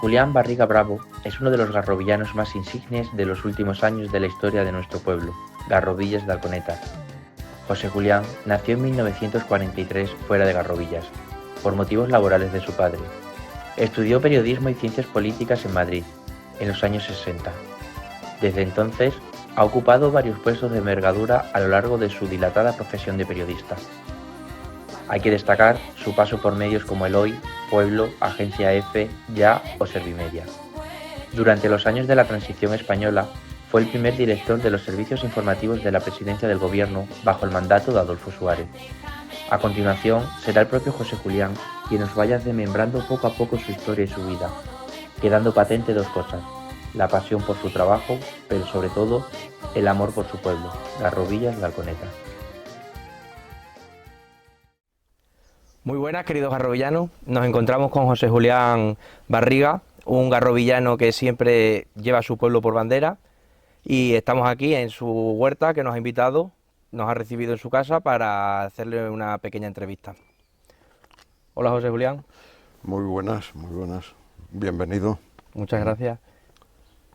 Julián Barriga Bravo es uno de los garrovillanos más insignes de los últimos años de la historia de nuestro pueblo, Garrovillas de Alconeta. José Julián nació en 1943 fuera de Garrovillas, por motivos laborales de su padre. Estudió periodismo y ciencias políticas en Madrid, en los años 60. Desde entonces, ha ocupado varios puestos de envergadura a lo largo de su dilatada profesión de periodista. Hay que destacar su paso por medios como El Hoy, Pueblo, Agencia F, Ya o Servimedia. Durante los años de la transición española, fue el primer director de los servicios informativos de la presidencia del gobierno bajo el mandato de Adolfo Suárez. A continuación, será el propio José Julián quien nos vaya desmembrando poco a poco su historia y su vida, quedando patente dos cosas: la pasión por su trabajo, pero sobre todo, el amor por su pueblo, Garrovillas de Alconeta. Muy buenas, queridos garrovillanos. Nos encontramos con José Julián Barriga, un garrovillano que siempre lleva a su pueblo por bandera, y estamos aquí en su huerta, que nos ha invitado, nos ha recibido en su casa para hacerle una pequeña entrevista. Hola, José Julián. Muy buenas, muy buenas. Bienvenido. Muchas gracias.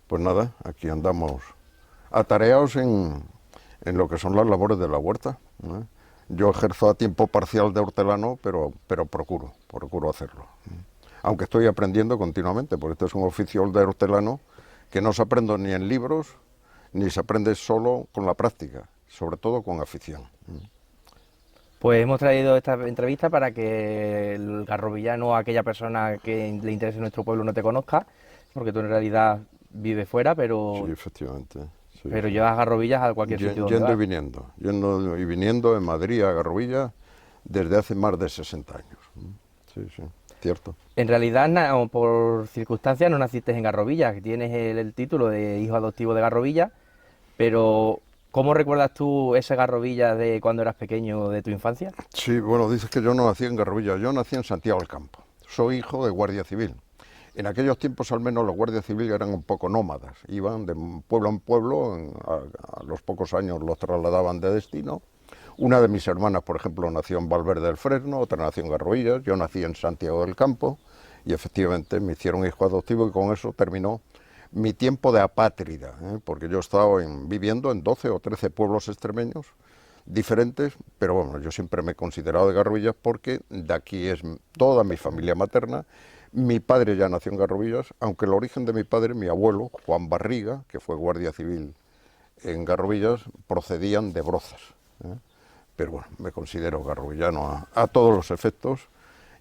Pues nada, aquí andamos atareados en lo que son las labores de la huerta, ¿eh? Yo ejerzo a tiempo parcial de hortelano, pero procuro hacerlo. Aunque estoy aprendiendo continuamente, porque este es un oficio de hortelano que no se aprende ni en libros, ni se aprende solo con la práctica, sobre todo con afición. Pues hemos traído esta entrevista para que el garrovillano o aquella persona que le interese nuestro pueblo no te conozca, porque tú en realidad vives fuera, pero, Sí, efectivamente. Sí, pero sí. llevas garrovillas a cualquier sitio donde Yendo vas. y viniendo en Madrid a Garrovilla desde hace más de 60 años. Sí, sí, cierto. En realidad, por circunstancias, no naciste en Garrovillas, que tienes el título de hijo adoptivo de Garrovillas, pero ¿cómo recuerdas tú ese Garrovillas de cuando eras pequeño, de tu infancia? Sí, bueno, dices que yo no nací en Garrovilla, yo nací en Santiago del Campo. Soy hijo de guardia civil. En aquellos tiempos, al menos, los guardias civiles eran un poco nómadas. Iban de pueblo en pueblo, a los pocos años los trasladaban de destino. Una de mis hermanas, por ejemplo, nació en Valverde del Fresno, otra nació en Garrovillas, yo nací en Santiago del Campo y efectivamente me hicieron hijo adoptivo y con eso terminó mi tiempo de apátrida, porque yo he estado viviendo en 12 o 13 pueblos extremeños diferentes, pero bueno, yo siempre me he considerado de Garrovillas porque de aquí es toda mi familia materna. Mi padre ya nació en Garrovillas, aunque el origen de mi padre, mi abuelo, Juan Barriga, que fue guardia civil en Garrovillas, procedían de Brozas. Pero bueno, me considero garrovillano a todos los efectos,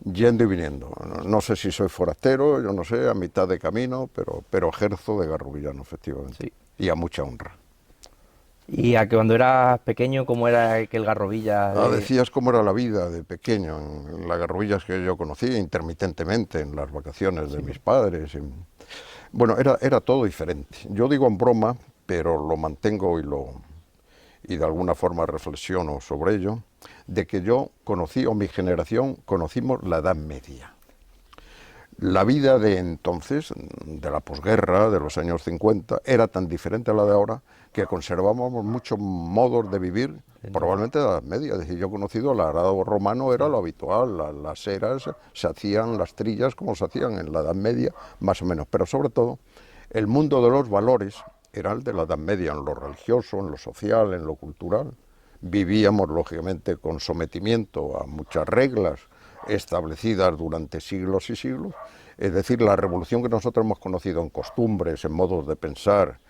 yendo y viniendo. No sé si soy forastero, yo no sé, a mitad de camino, pero ejerzo de garrovillano, efectivamente. Sí. Y a mucha honra. Y a que cuando eras pequeño, ¿cómo era aquel Garrovillas? Decías cómo era la vida de pequeño, en las Garrovillas que yo conocí, intermitentemente, en las vacaciones de mis padres. Bueno, era todo diferente. Yo digo en broma, pero lo mantengo y de alguna forma reflexiono sobre ello, de que yo conocí, o mi generación, conocimos la Edad Media. La vida de entonces, de la posguerra, de los años 50, era tan diferente a la de ahora que conservábamos muchos modos de vivir, probablemente de la Edad Media. Es decir, yo he conocido el arado romano, era lo habitual, las eras, se hacían las trillas como se hacían en la Edad Media, más o menos. Pero sobre todo, el mundo de los valores era el de la Edad Media, en lo religioso, en lo social, en lo cultural. Vivíamos, lógicamente, con sometimiento a muchas reglas establecidas durante siglos y siglos. Es decir, la revolución que nosotros hemos conocido en costumbres, en modos de pensar,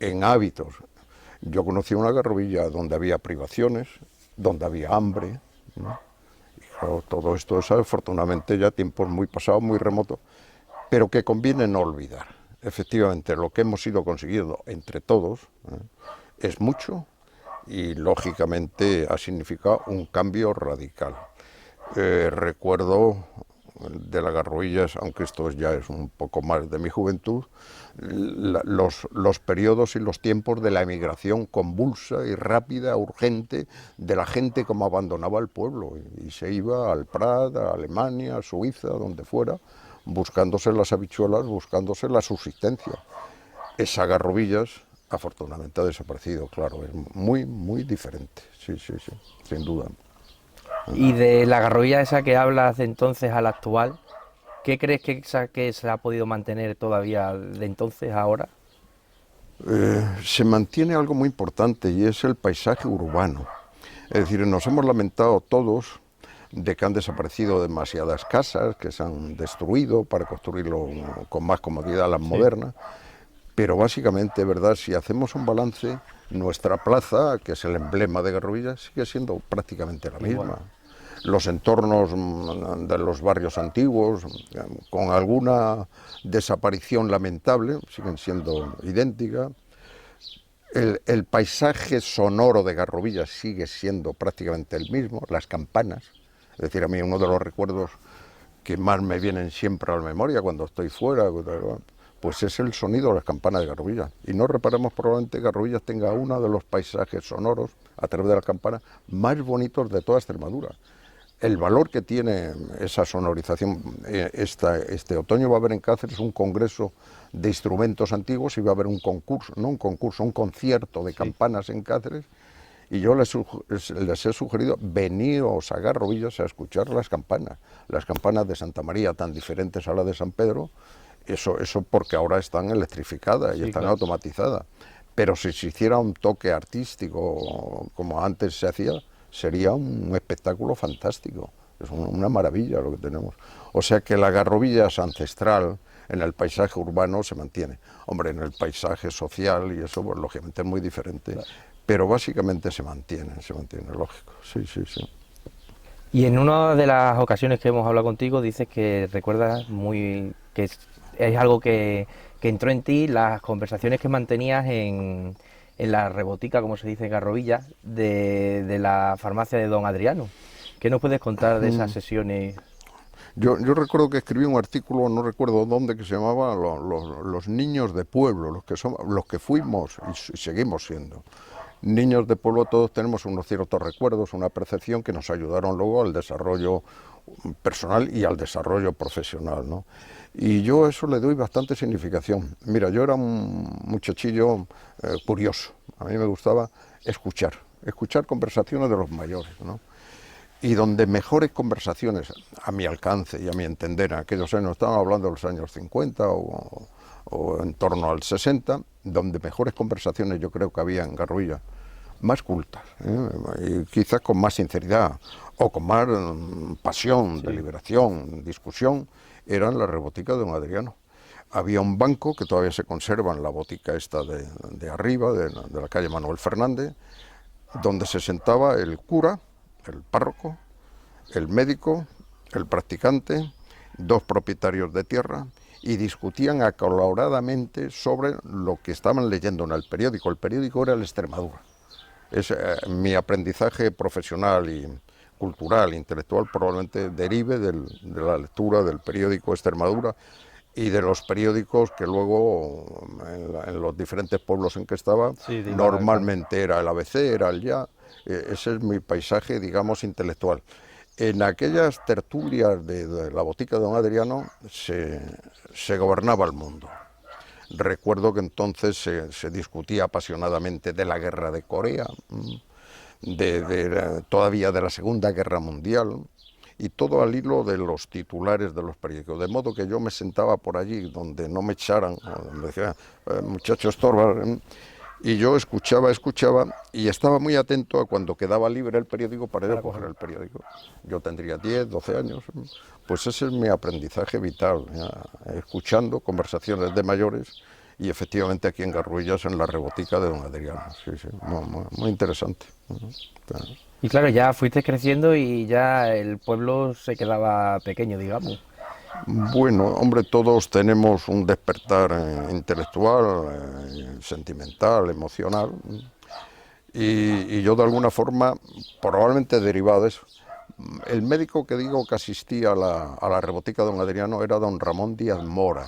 en hábitos. Yo conocí una Garrovilla donde había privaciones, donde había hambre, ¿no? Y claro, todo esto es afortunadamente ya tiempos muy pasados, muy remotos, pero que conviene no olvidar. Efectivamente, lo que hemos ido consiguiendo entre todos es mucho y lógicamente ha significado un cambio radical. Recuerdo de las Garrovillas, aunque esto ya es un poco más de mi juventud, los periodos y los tiempos de la emigración convulsa y rápida, urgente, de la gente como abandonaba el pueblo y se iba al Prat, a Alemania, a Suiza, donde fuera, buscándose las habichuelas, buscándose la subsistencia. Esa Garrovillas afortunadamente ha desaparecido, claro, es muy, muy diferente, sí, sin duda. Y de la Garrovilla esa que hablas de entonces a la actual, ¿Qué crees que se ha podido mantener todavía de entonces a ahora? Se mantiene algo muy importante y es el paisaje urbano. Es decir, nos hemos lamentado todos de que han desaparecido demasiadas casas, que se han destruido para construirlo con más comodidad las modernas, pero básicamente, ¿verdad? Si hacemos un balance, nuestra plaza, que es el emblema de Garrovilla, sigue siendo prácticamente la misma. Los entornos de los barrios antiguos, con alguna desaparición lamentable, siguen siendo idénticas. El paisaje sonoro de Garrovilla sigue siendo prácticamente el mismo, las campanas. Es decir, a mí uno de los recuerdos que más me vienen siempre a la memoria cuando estoy fuera, pues es el sonido de las campanas de Garrovilla. Y no reparamos, probablemente Garrovilla tenga uno de los paisajes sonoros, a través de las campanas, más bonitos de toda Extremadura. El valor que tiene esa sonorización, este otoño va a haber en Cáceres un congreso de instrumentos antiguos y va a haber un concurso, no un concurso, un concierto de campanas en Cáceres, y yo les he sugerido, veníos a Garrovillas a escuchar las campanas de Santa María, tan diferentes a las de San Pedro, eso porque ahora están electrificadas y están automatizadas, pero si se hiciera un toque artístico como antes se hacía, sería un espectáculo fantástico, es una maravilla lo que tenemos. O sea que la Garrovilla es ancestral, en el paisaje urbano se mantiene. Hombre, en el paisaje social y eso, pues lógicamente es muy diferente, claro, pero básicamente se mantiene, lógico, sí. Y en una de las ocasiones que hemos hablado contigo dices que recuerdas muy que es algo que entró en ti, las conversaciones que mantenías en la rebotica, como se dice en Garrovilla, de la farmacia de don Adriano. ¿Qué nos puedes contar de esas sesiones? Yo recuerdo que escribí un artículo, no recuerdo dónde, que se llamaba Los niños de pueblo, los que fuimos y seguimos siendo. Niños de pueblo, todos tenemos unos ciertos recuerdos, una percepción que nos ayudaron luego al desarrollo personal y al desarrollo profesional, ¿no? Y yo a eso le doy bastante significación. Mira, yo era un muchachillo curioso, a mí me gustaba escuchar conversaciones de los mayores, ¿no? Y donde mejores conversaciones, a mi alcance y a mi entender, en aquellos años, estamos hablando de los años 50 o en torno al 60, donde mejores conversaciones yo creo que había en Garrovilla, más cultas, y quizás con más sinceridad o con más pasión, deliberación, discusión, eran las reboticas de don Adriano. Había un banco que todavía se conserva en la botica esta de arriba, de la calle Manuel Fernández, donde se sentaba el cura, el párroco, el médico, el practicante, dos propietarios de tierra, y discutían acaloradamente sobre lo que estaban leyendo en el periódico. El periódico era el Extremadura. Mi aprendizaje profesional y cultural, intelectual, probablemente derive de la lectura del periódico Extremadura y de los periódicos que luego en los diferentes pueblos en que estaba, normalmente era el ABC, era el Ya. Ese es mi paisaje, digamos, intelectual. En aquellas tertulias de la botica de don Adriano se gobernaba el mundo. Recuerdo que entonces se discutía apasionadamente de la guerra de Corea, todavía de la Segunda Guerra Mundial, y todo al hilo de los titulares de los periódicos, de modo que yo me sentaba por allí donde no me echaran, me decía, muchacho estorba, y yo escuchaba y estaba muy atento a cuando quedaba libre el periódico para ir a coger el periódico. Yo tendría 10, 12 años, pues ese es mi aprendizaje vital, escuchando conversaciones de mayores, y efectivamente aquí en Garruillas, en la rebotica de don Adriano, sí, muy interesante. Y claro, ya fuiste creciendo y ya el pueblo se quedaba pequeño, digamos. Bueno, hombre, todos tenemos un despertar intelectual, sentimental, emocional, y yo de alguna forma, probablemente derivado de eso. El médico que digo que asistía a la rebotica de don Adriano era don Ramón Díaz Mora.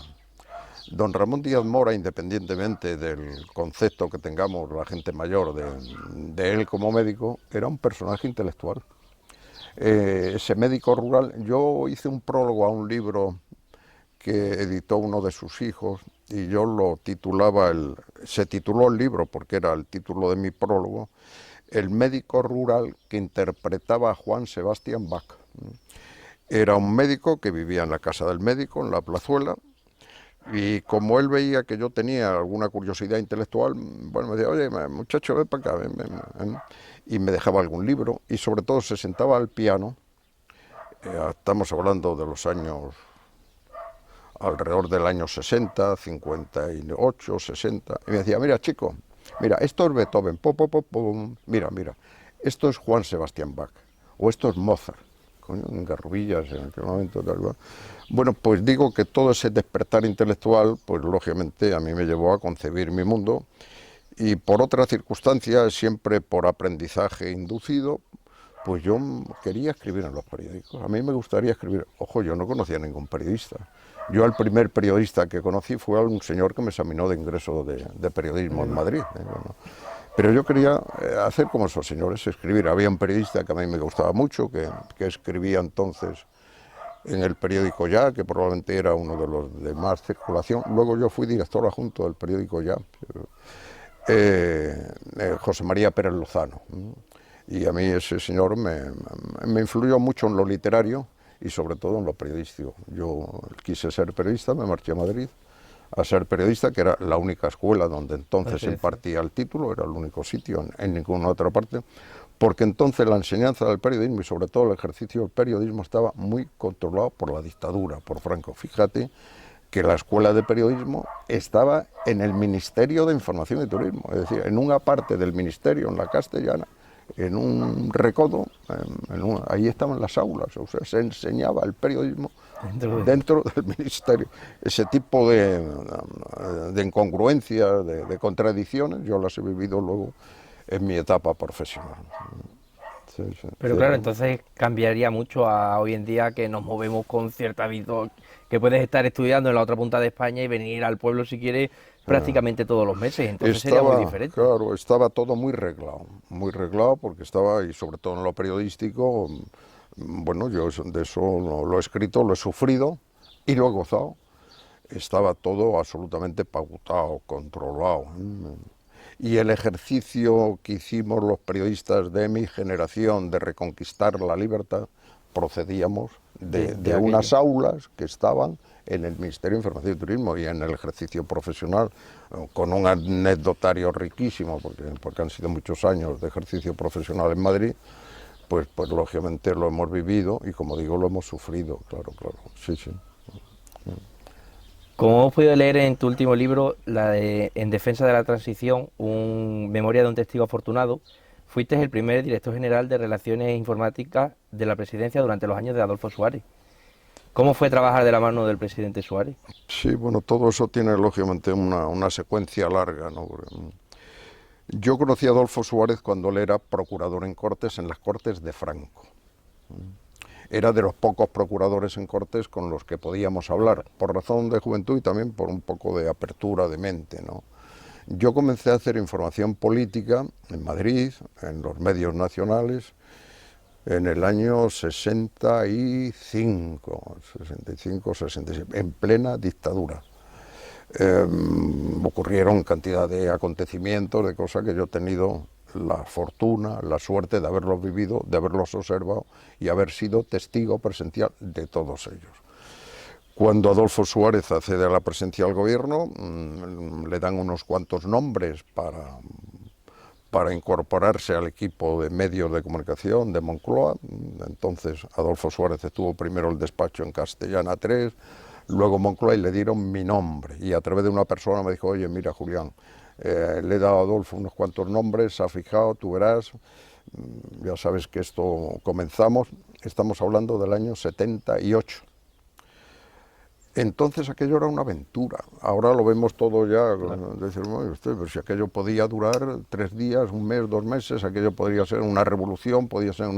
Don Ramón Díaz Mora, independientemente del concepto que tengamos la gente mayor de él como médico, era un personaje intelectual. Ese médico rural, yo hice un prólogo a un libro que editó uno de sus hijos y yo lo titulaba, se tituló el libro porque era el título de mi prólogo, El médico rural que interpretaba a Juan Sebastián Bach. Era un médico que vivía en la casa del médico, en la plazuela, y como él veía que yo tenía alguna curiosidad intelectual, bueno, me decía, oye, muchacho, ven para acá, ven. Y me dejaba algún libro, y sobre todo se sentaba al piano. Estamos hablando de los años, alrededor del año 60, 58, 60, y me decía, mira, chico, mira, esto es Beethoven, mira, esto es Juan Sebastián Bach, o esto es Mozart, coño, en Garrovillas en aquel momento, tal cual. Bueno, pues digo que todo ese despertar intelectual, pues lógicamente a mí me llevó a concebir mi mundo, y por otras circunstancias, siempre por aprendizaje inducido, pues yo quería escribir en los periódicos. A mí me gustaría escribir. Ojo, yo no conocía a ningún periodista. Yo el primer periodista que conocí fue a un señor que me examinó de ingreso de periodismo en Madrid. Bueno. Pero yo quería hacer como esos señores, escribir. Había un periodista que a mí me gustaba mucho, que escribía entonces en el periódico Ya, que probablemente era uno de los de más circulación. Luego yo fui director adjunto del periódico Ya, José María Pérez Lozano. Y a mí ese señor me influyó mucho en lo literario y sobre todo en lo periodístico. Yo quise ser periodista, me marché a Madrid a ser periodista, que era la única escuela donde entonces se impartía el título, era el único sitio en ninguna otra parte, porque entonces la enseñanza del periodismo y sobre todo el ejercicio del periodismo estaba muy controlado por la dictadura, por Franco. Fíjate que la escuela de periodismo estaba en el Ministerio de Información y Turismo, es decir, en una parte del ministerio, en la Castellana, en un recodo, ahí estaban las aulas, o sea, se enseñaba el periodismo dentro del ministerio. Ese tipo de incongruencias, de contradicciones, yo las he vivido luego en mi etapa profesional. Sí, Pero claro, entonces cambiaría mucho a hoy en día, que nos movemos con cierta hábito, que puedes estar estudiando en la otra punta de España y venir al pueblo si quieres prácticamente todos los meses, entonces sería muy diferente. Claro, estaba todo muy reglado porque estaba, y sobre todo en lo periodístico, bueno, yo de eso lo he escrito, lo he sufrido y lo he gozado. Estaba todo absolutamente pautado, controlado. Y el ejercicio que hicimos los periodistas de mi generación de reconquistar la libertad, procedíamos de unas aulas que estaban en el Ministerio de Información y Turismo y en el ejercicio profesional, con un anecdotario riquísimo, porque han sido muchos años de ejercicio profesional en Madrid, pues lógicamente lo hemos vivido y, como digo, lo hemos sufrido, claro, sí. Como hemos podido leer en tu último libro, En defensa de la transición, Memoria de un testigo afortunado, fuiste el primer director general de Relaciones Informáticas de la Presidencia durante los años de Adolfo Suárez. ¿Cómo fue trabajar de la mano del presidente Suárez? Sí, bueno, todo eso tiene lógicamente una secuencia larga, ¿no? Yo conocí a Adolfo Suárez cuando él era procurador en Cortes, en las Cortes de Franco. Era de los pocos procuradores en Cortes con los que podíamos hablar, por razón de juventud y también por un poco de apertura de mente, ¿no? Yo comencé a hacer información política en Madrid, en los medios nacionales, en el año 65, 66, en plena dictadura. Ocurrieron cantidad de acontecimientos, de cosas que yo he tenido la fortuna, la suerte de haberlos vivido, de haberlos observado y haber sido testigo presencial de todos ellos. Cuando Adolfo Suárez accede a la presidencia del gobierno, le dan unos cuantos nombres para incorporarse al equipo de medios de comunicación de Moncloa. Entonces Adolfo Suárez estuvo primero el despacho en Castellana 3, luego Moncloa, y le dieron mi nombre. Y a través de una persona me dijo, oye, mira, Julián, le he dado a Adolfo unos cuantos nombres, se ha fijado, tú verás, ya sabes que esto comenzamos, estamos hablando del año 78. Entonces aquello era una aventura, ahora lo vemos todo ya, decir, pero si aquello podía durar 3 días, 1 mes, 2 meses, aquello podría ser una revolución, podía ser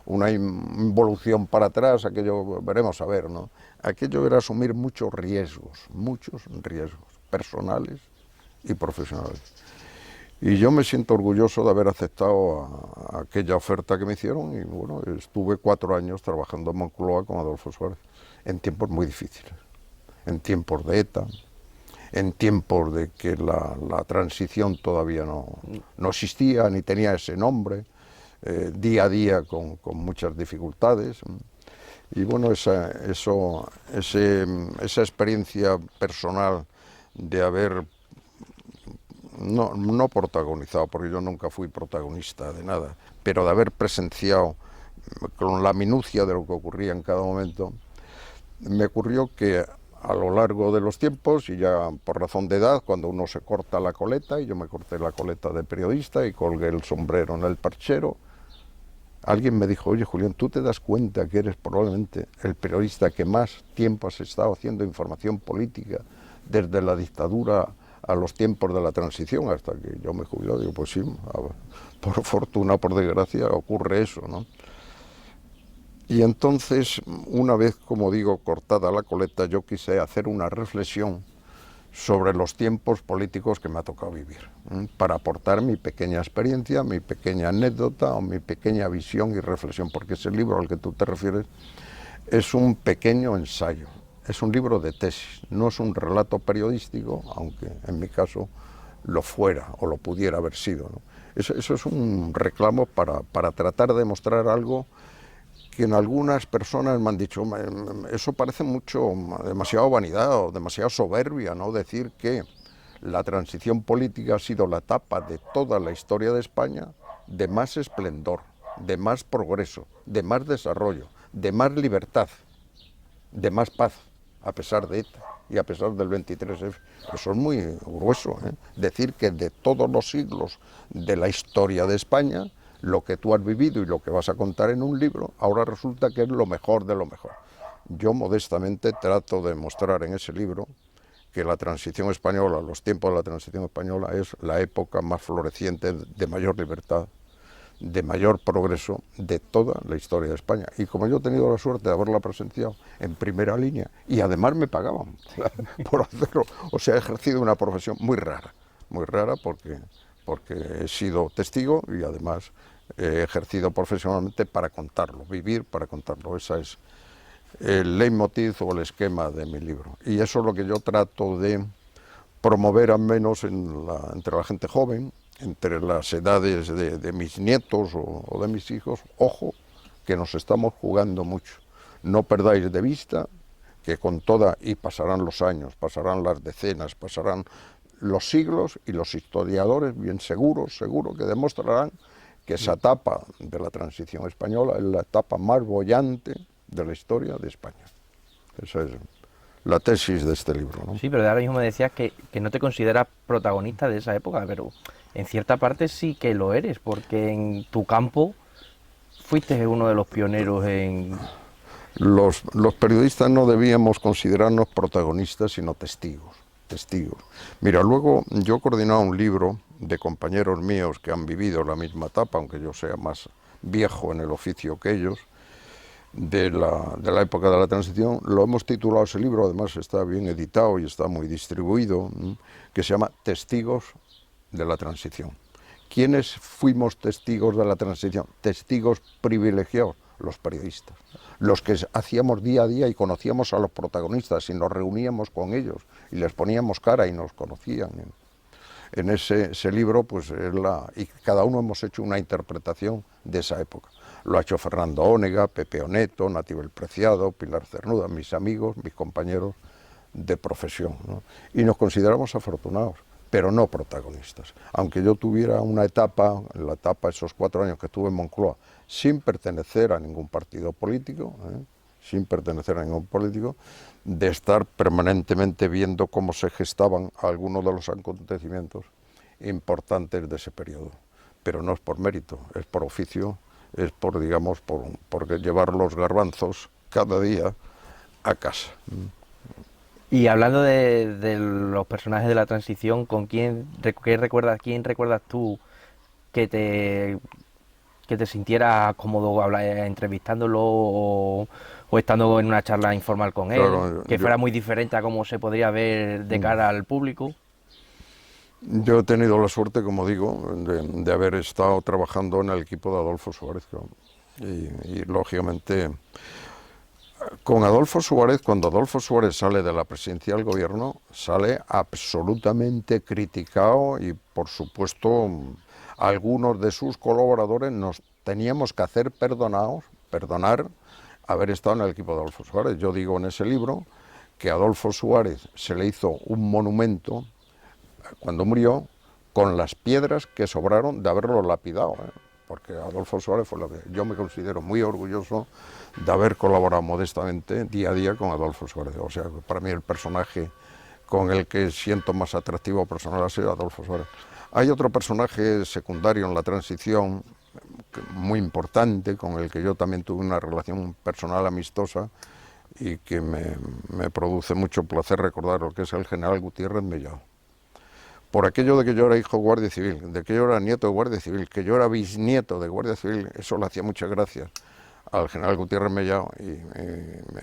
una involución para atrás, aquello veremos a ver, ¿no? Aquello era asumir muchos riesgos personales y profesionales. Y yo me siento orgulloso de haber aceptado aquella oferta que me hicieron y bueno, estuve 4 años trabajando en Moncloa con Adolfo Suárez, en tiempos muy difíciles, en tiempos de ETA, en tiempos de que la transición todavía no existía ni tenía ese nombre, día a día con muchas dificultades. Y bueno, esa experiencia personal de haber, no protagonizado, porque yo nunca fui protagonista de nada, pero de haber presenciado con la minucia de lo que ocurría en cada momento, me ocurrió que a lo largo de los tiempos, y ya por razón de edad, cuando uno se corta la coleta, y yo me corté la coleta de periodista y colgué el sombrero en el perchero, alguien me dijo: oye, Julián, ¿tú te das cuenta que eres probablemente el periodista que más tiempo has estado haciendo información política desde la dictadura a los tiempos de la transición hasta que yo me jubilé? Digo, pues sí, por fortuna, por desgracia, ocurre eso, ¿no? Y entonces, una vez, como digo, cortada la coleta, yo quise hacer una reflexión sobre los tiempos políticos que me ha tocado vivir, para aportar mi pequeña experiencia, mi pequeña anécdota o mi pequeña visión y reflexión, porque ese libro al que tú te refieres es un pequeño ensayo, es un libro de tesis, no es un relato periodístico, aunque en mi caso lo fuera o lo pudiera haber sido, ¿no? Eso es un reclamo para tratar de mostrar algo que en algunas personas me han dicho: eso parece mucho, demasiado vanidad o demasiado soberbia, ¿no? Decir que la transición política ha sido la etapa de toda la historia de España de más esplendor, de más progreso, de más desarrollo, de más libertad, de más paz, a pesar de ETA y a pesar del 23F. Eso es muy grueso, ¿eh? Decir que de todos los siglos de la historia de España, lo que tú has vivido y lo que vas a contar en un libro, ahora resulta que es lo mejor de lo mejor. Yo modestamente trato de mostrar en ese libro que la transición española, los tiempos de la transición española, es la época más floreciente, de mayor libertad, de mayor progreso de toda la historia de España. Y como yo he tenido la suerte de haberla presenciado en primera línea, y además me pagaban por hacerlo, o sea, he ejercido una profesión muy rara porque he sido testigo y además he ejercido profesionalmente para contarlo, vivir para contarlo. Esa es el leitmotiv o el esquema de mi libro. Y eso es lo que yo trato de promover, al menos entre la gente joven, entre las edades de mis nietos o de mis hijos. Ojo, que nos estamos jugando mucho. No perdáis de vista que con toda, y pasarán los años, pasarán las decenas, pasarán los siglos, y los historiadores, bien seguro que demostrarán que esa etapa de la transición española es la etapa más boyante de la historia de España. Esa es la tesis de este libro, ¿no? Sí, pero ahora mismo me decías que no te consideras protagonista de esa época, pero en cierta parte sí que lo eres, porque en tu campo fuiste uno de los pioneros en... Los periodistas no debíamos considerarnos protagonistas, sino testigos. Mira, luego yo he coordinado un libro de compañeros míos que han vivido la misma etapa, aunque yo sea más viejo en el oficio que ellos, de la época de la transición. Lo hemos titulado, ese libro además está bien editado y está muy distribuido, que se llama Testigos de la Transición. ¿Quiénes fuimos testigos de la transición? Testigos privilegiados, los periodistas, los que hacíamos día a día y conocíamos a los protagonistas y nos reuníamos con ellos y les poníamos cara y nos conocían. En ese libro, pues y cada uno hemos hecho una interpretación de esa época. Lo ha hecho Fernando Ónega, Pepe Oneto, Natibel Preciado, Pilar Cernuda, mis amigos, mis compañeros de profesión, ¿no? Y nos consideramos afortunados, pero no protagonistas. Aunque yo tuviera una etapa, esos 4 años que estuve en Moncloa, sin pertenecer a ningún partido político, de estar permanentemente viendo cómo se gestaban algunos de los acontecimientos importantes de ese periodo. Pero no es por mérito, es por oficio, es por, digamos, por llevar los garbanzos cada día a casa. Y hablando de los personajes de la transición, quién recuerdas tú que te sintieras cómodo entrevistándolo o estando en una charla informal con él, Claro, que fuera muy diferente a cómo se podría ver de cara al público? Yo he tenido la suerte, como digo, de haber estado trabajando en el equipo de Adolfo Suárez, y lógicamente con Adolfo Suárez, cuando Adolfo Suárez sale de la presidencia del gobierno, sale absolutamente criticado y, por supuesto, algunos de sus colaboradores nos teníamos que hacer perdonar haber estado en el equipo de Adolfo Suárez. Yo digo en ese libro que a Adolfo Suárez se le hizo un monumento cuando murió con las piedras que sobraron de haberlo lapidado, porque Adolfo Suárez fue lo que yo me considero muy orgulloso de haber colaborado modestamente día a día con Adolfo Suárez. O sea, para mí el personaje con el que siento más atractivo personal ha sido Adolfo Suárez. Hay otro personaje secundario en la transición muy importante, con el que yo también tuve una relación personal amistosa y que me produce mucho placer recordar, lo que es el general Gutiérrez Mellado. Por aquello de que yo era hijo de Guardia Civil, de que yo era nieto de Guardia Civil, que yo era bisnieto de Guardia Civil, eso le hacía muchas gracias al general Gutiérrez Mellado, y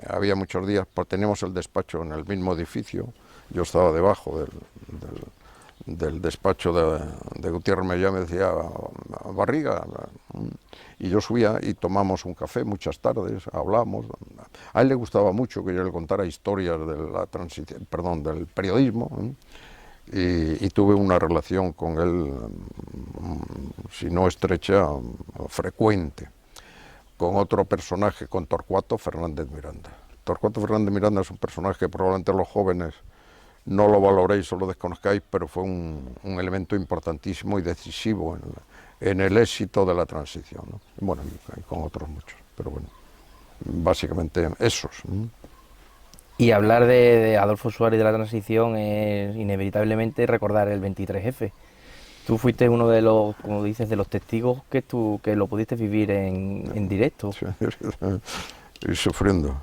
había muchos días, pues teníamos el despacho en el mismo edificio, yo estaba debajo del despacho de Gutiérrez Mellado, me decía, Barriga, y yo subía y tomamos un café muchas tardes, hablamos. A él le gustaba mucho que yo le contara historias de la transición, perdón, del periodismo, y tuve una relación con él, si no estrecha, frecuente, con otro personaje, con Torcuato Fernández Miranda. Torcuato Fernández Miranda es un personaje que probablemente los jóvenes no lo valoréis o lo desconozcáis, pero fue un elemento importantísimo y decisivo en el éxito de la transición, ¿no? Bueno, y con otros muchos, pero bueno, básicamente esos. Y hablar de Adolfo Suárez y de la transición es inevitablemente recordar el 23F. Tú fuiste uno de los, como dices, de los testigos que lo pudiste vivir en directo. Sí, y sufriendo.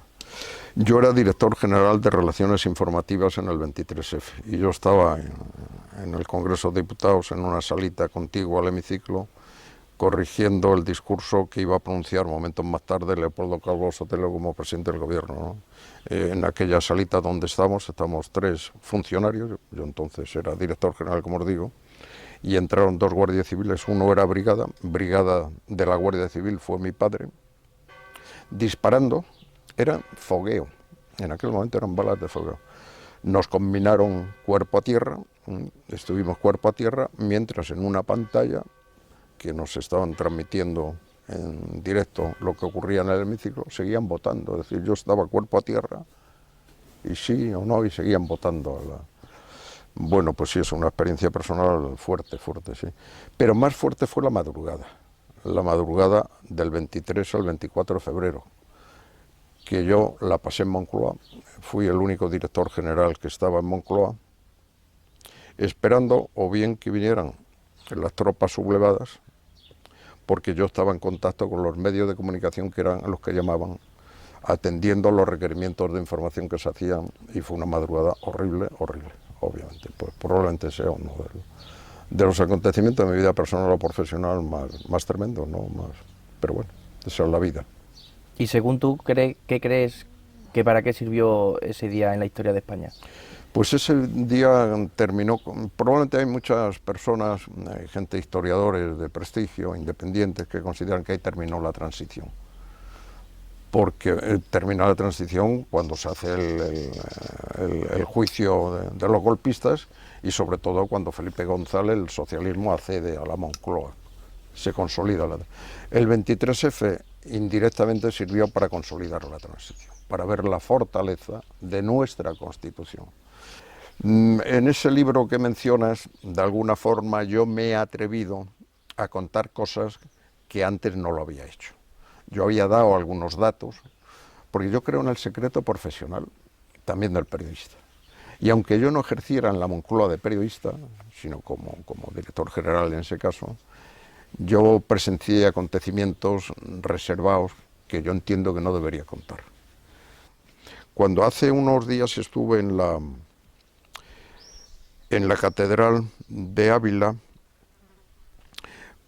Yo era director general de Relaciones Informativas en el 23F y yo estaba en el Congreso de Diputados en una salita contigua al hemiciclo corrigiendo el discurso que iba a pronunciar momentos más tarde Leopoldo Calvo Sotelo como presidente del gobierno, ¿no? En aquella salita donde estamos 3 funcionarios, yo entonces era director general, como os digo, y entraron 2 guardias civiles, uno era brigada de la Guardia Civil fue mi padre, disparando, era fogueo, en aquel momento eran balas de fogueo. Nos combinaron cuerpo a tierra, estuvimos cuerpo a tierra, mientras en una pantalla que nos estaban transmitiendo en directo lo que ocurría en el hemiciclo, seguían votando, es decir, yo estaba cuerpo a tierra, y sí o no, y seguían votando. Bueno, pues sí, es una experiencia personal fuerte, sí. Pero más fuerte fue la madrugada del 23 al 24 de febrero, que yo la pasé en Moncloa, fui el único director general que estaba en Moncloa, esperando o bien que vinieran las tropas sublevadas, porque yo estaba en contacto con los medios de comunicación que eran los que llamaban, atendiendo los requerimientos de información que se hacían, y fue una madrugada horrible, obviamente, pues probablemente sea uno de los acontecimientos de mi vida personal o profesional más tremendo, ¿no? Pero bueno, esa es la vida. Y según tú, ¿qué crees que para qué sirvió ese día en la historia de España? Pues ese día terminó, probablemente hay muchas personas, gente historiadores de prestigio, independientes, que consideran que ahí terminó la transición. Porque terminó la transición cuando se hace el juicio de los golpistas y sobre todo cuando Felipe González, el socialismo, accede a la Moncloa, se consolida. El 23F indirectamente sirvió para consolidar la transición, para ver la fortaleza de nuestra Constitución. En ese libro que mencionas, de alguna forma yo me he atrevido a contar cosas que antes no lo había hecho. Yo había dado algunos datos, porque yo creo en el secreto profesional, también del periodista. Y aunque yo no ejerciera en la Moncloa de periodista, sino como director general en ese caso, yo presencié acontecimientos reservados que yo entiendo que no debería contar. Cuando hace unos días estuve en la Catedral de Ávila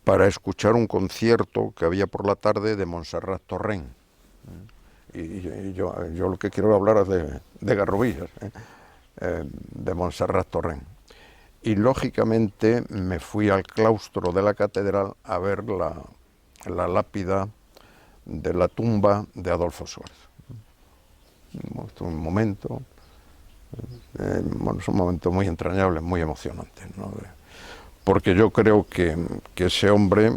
para escuchar un concierto que había por la tarde de Montserrat Torrent. Y yo lo que quiero hablar es de Garrovillas, de Montserrat Torrent. Y lógicamente me fui al claustro de la catedral a ver la lápida de la tumba de Adolfo Suárez. Es un momento muy entrañable, muy emocionante, ¿no? Porque yo creo que ese hombre,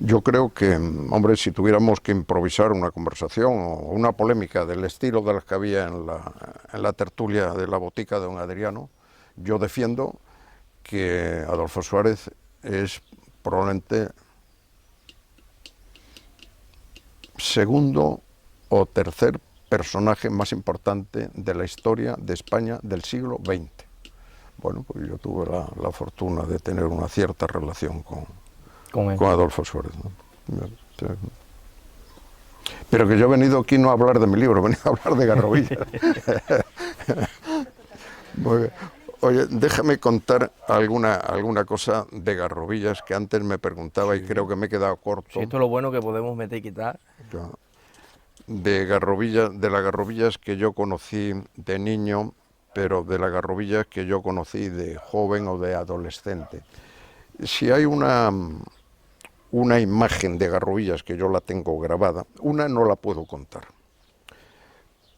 Yo creo que, hombre, si tuviéramos que improvisar una conversación o una polémica del estilo de las que había en la tertulia de la botica de don Adriano, yo defiendo que Adolfo Suárez es probablemente segundo o tercer personaje más importante de la historia de España del siglo XX. Bueno, pues yo tuve la fortuna de tener una cierta relación con Adolfo Suárez, ¿no? Pero que yo he venido aquí no a hablar de mi libro, he venido a hablar de Garrovillas. Muy bien. Oye, déjame contar alguna cosa de Garrovillas que antes me preguntaba y creo que me he quedado corto. Sí, esto es lo bueno que podemos meter y quitar. De Garrovillas, de las Garrovillas que yo conocí de niño, pero de las Garrovillas que yo conocí de joven o de adolescente. Si hay una imagen de Garrovillas que yo la tengo grabada, una no la puedo contar,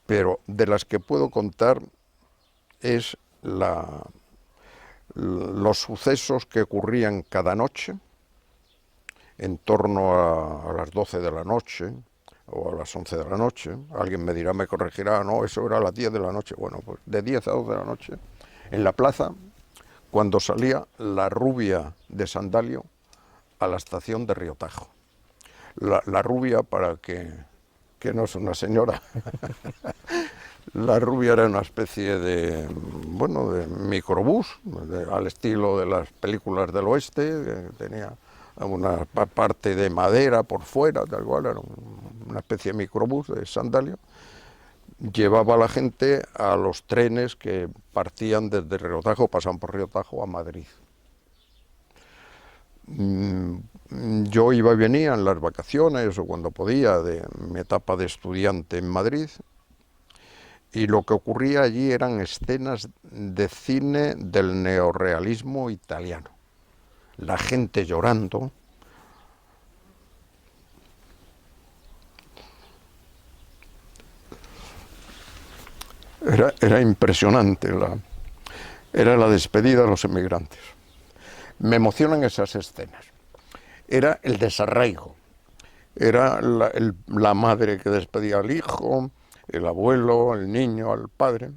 pero de las que puedo contar es los sucesos que ocurrían cada noche, en torno a las 12 de la noche o a las 11 de la noche. Alguien me dirá, me corregirá, no, eso era a las 10 de la noche. Bueno, pues de 10 a 12 de la noche, en la plaza, cuando salía la rubia de Sandalio a la estación de Río Tajo. La rubia, para que no es una señora, la rubia era una especie de, bueno, de microbús, al estilo de las películas del oeste, que tenía una parte de madera por fuera, tal cual, era una especie de microbús de Sandalio. Llevaba a la gente a los trenes que partían desde Río Tajo, pasaban por Río Tajo a Madrid. Yo iba y venía en las vacaciones o cuando podía de mi etapa de estudiante en Madrid, y lo que ocurría allí eran escenas de cine del neorrealismo italiano. La gente llorando, era impresionante, era la despedida de los emigrantes. Me emocionan esas escenas. Era el desarraigo, era la madre que despedía al hijo, el abuelo, el niño, al padre.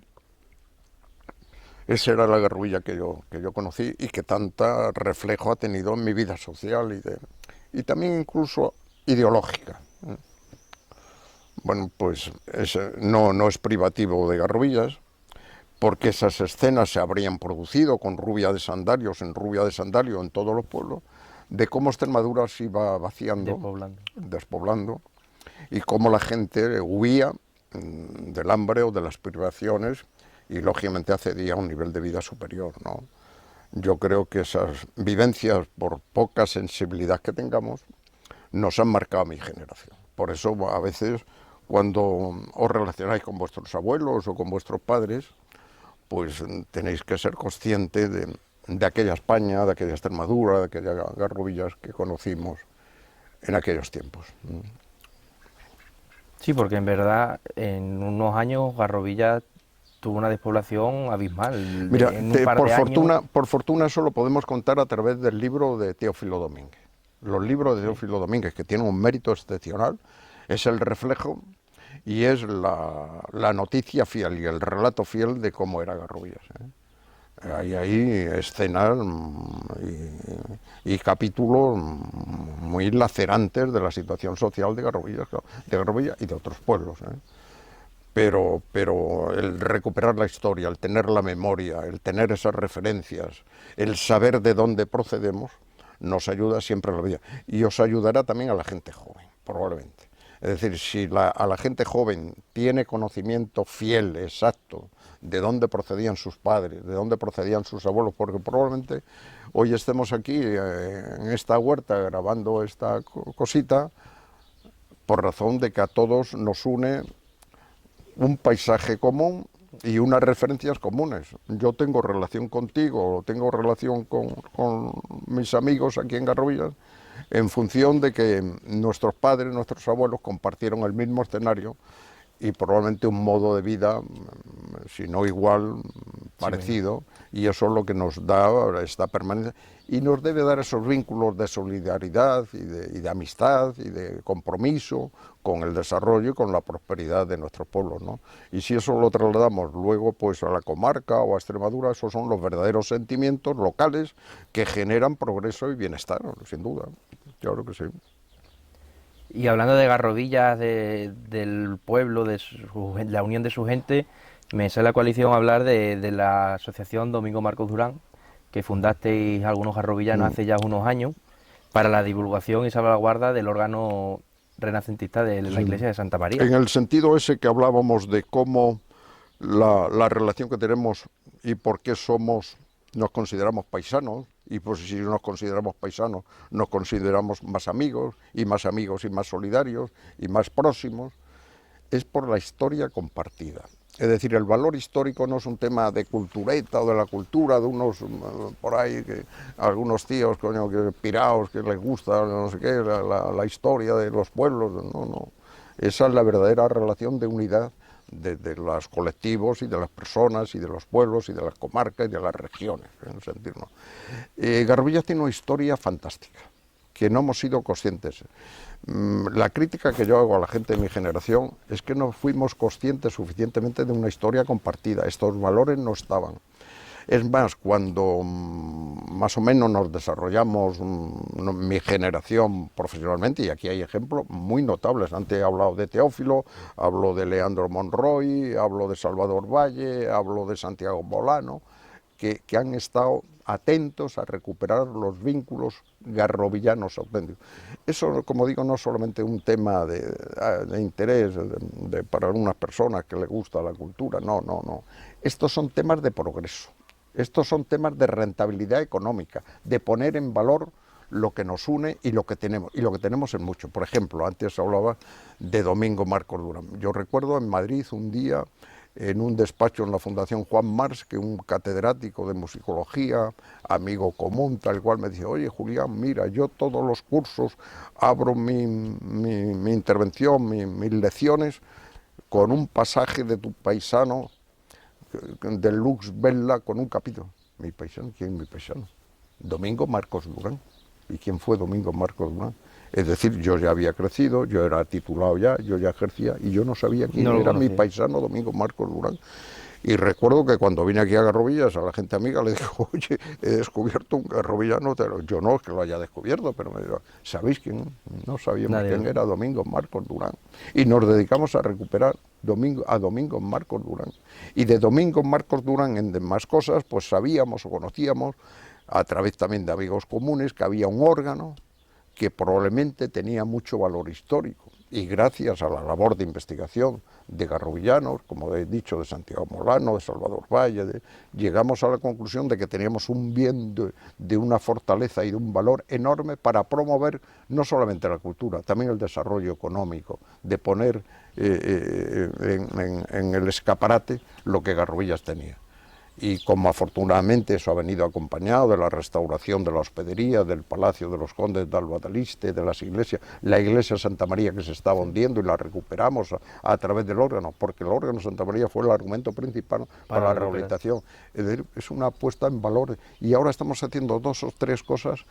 Esa era la Garrovilla que yo conocí y que tanta reflejo ha tenido en mi vida social y también incluso ideológica. Bueno, pues no es privativo de Garrovillas, porque esas escenas se habrían producido con Rubia de Sandalios, en Rubia de Sandalio, en todos los pueblos, de cómo Extremadura se iba vaciando, despoblando, y cómo la gente huía del hambre o de las privaciones y lógicamente accedía a un nivel de vida superior, ¿no? Yo creo que esas vivencias, por poca sensibilidad que tengamos, nos han marcado a mi generación. Por eso a veces cuando os relacionáis con vuestros abuelos o con vuestros padres, pues tenéis que ser conscientes de aquella España, de aquella Extremadura, de aquellas Garrovillas que conocimos en aquellos tiempos. Sí, porque en verdad en unos años Garrovillas tuvo una despoblación abismal. Mira, Años... por fortuna eso lo podemos contar a través del libro de Teófilo Domínguez. Los libros de Teófilo Domínguez, que tienen un mérito excepcional, es el reflejo y es la noticia fiel y el relato fiel de cómo era Garrovillas. Hay escenas y capítulos muy lacerantes de la situación social de Garrovillas y de otros pueblos. Pero el recuperar la historia, el tener la memoria, el tener esas referencias, el saber de dónde procedemos, nos ayuda siempre a la vida. Y os ayudará también a la gente joven, probablemente. Es decir, si a la gente joven tiene conocimiento fiel, exacto, de dónde procedían sus padres, de dónde procedían sus abuelos, porque probablemente hoy estemos aquí en esta huerta grabando esta cosita por razón de que a todos nos une un paisaje común y unas referencias comunes. Yo tengo relación contigo, tengo relación con mis amigos aquí en Garrovillas, en función de que nuestros padres, nuestros abuelos compartieron el mismo escenario y probablemente un modo de vida, si no igual, parecido, y eso es lo que nos da esta permanencia, y nos debe dar esos vínculos de solidaridad y de amistad y de compromiso con el desarrollo y con la prosperidad de nuestros pueblos, ¿no? Y si eso lo trasladamos luego pues a la comarca o a Extremadura, esos son los verdaderos sentimientos locales que generan progreso y bienestar, sin duda, claro que sí. Y hablando de Garrovillas, del pueblo, la unión de su gente, me sale la coalición a hablar de la asociación Domingo Marcos Durán, que fundasteis algunos garrovillanos hace ya unos años, para la divulgación y salvaguarda del órgano renacentista de la iglesia de Santa María. En el sentido ese que hablábamos de cómo la relación que tenemos y por qué nos consideramos paisanos, y pues si nos consideramos paisanos, nos consideramos más amigos y más solidarios y más próximos, es por la historia compartida. Es decir, el valor histórico no es un tema de cultureta o de la cultura de unos por ahí, algunos tíos, coño, que piraos, que les gusta, no sé qué, la historia de los pueblos, no. Esa es la verdadera relación de unidad de los colectivos y de las personas y de los pueblos y de las comarcas y de las regiones, en el sentido, ¿no? Garrovillas tiene una historia fantástica, que no hemos sido conscientes. La crítica que yo hago a la gente de mi generación es que no fuimos conscientes suficientemente de una historia compartida, estos valores no estaban. Es más, cuando más o menos nos desarrollamos, mi generación profesionalmente, y aquí hay ejemplos muy notables, antes he hablado de Teófilo, hablo de Leandro Monroy, hablo de Salvador Valle, hablo de Santiago Molano, que han estado atentos a recuperar los vínculos garrovillanos auténticos. Eso, como digo, no es solamente un tema de interés para algunas personas que les gusta la cultura, no. Estos son temas de progreso, estos son temas de rentabilidad económica, de poner en valor lo que nos une y lo que tenemos es mucho. Por ejemplo, antes hablaba de Domingo Marcos Durán. Yo recuerdo en Madrid un día, en un despacho en la Fundación Juan Mars, que un catedrático de musicología, amigo común, tal cual, me dice: oye, Julián, mira, yo todos los cursos abro mi intervención, mis lecciones, con un pasaje de tu paisano, de Lux Bella, con un capítulo. ¿Mi paisano? ¿Quién es mi paisano? Domingo Marcos Durán. ¿Y quién fue Domingo Marcos Durán? Es decir, yo ya había crecido, yo era titulado ya, yo ya ejercía, y yo no sabía quién era mi paisano Domingo Marcos Durán. Y recuerdo que cuando vine aquí a Garrovillas, a la gente amiga le dijo: oye, he descubierto un garrovillano. Yo no es que lo haya descubierto, pero me dijo: ¿sabéis quién? No sabíamos quién era Domingo Marcos Durán. Y nos dedicamos a recuperar a Domingo Marcos Durán. Y de Domingo Marcos Durán en demás cosas, pues sabíamos o conocíamos, a través también de amigos comunes, que había un órgano que probablemente tenía mucho valor histórico, y gracias a la labor de investigación de garrovillanos, como he dicho, de Santiago Molano, de Salvador Valle, llegamos a la conclusión de que teníamos un bien de una fortaleza y de un valor enorme para promover no solamente la cultura, también el desarrollo económico, de poner en el escaparate lo que Garrovillas tenía. Y como afortunadamente eso ha venido acompañado de la restauración de la hospedería, del Palacio de los Condes de Albadaliste, de las iglesias, la iglesia de Santa María que se estaba hundiendo y la recuperamos a través del órgano, porque el órgano de Santa María fue el argumento principal para la rehabilitación. Es decir, es una puesta en valor, y ahora estamos haciendo 2 o 3 cosas,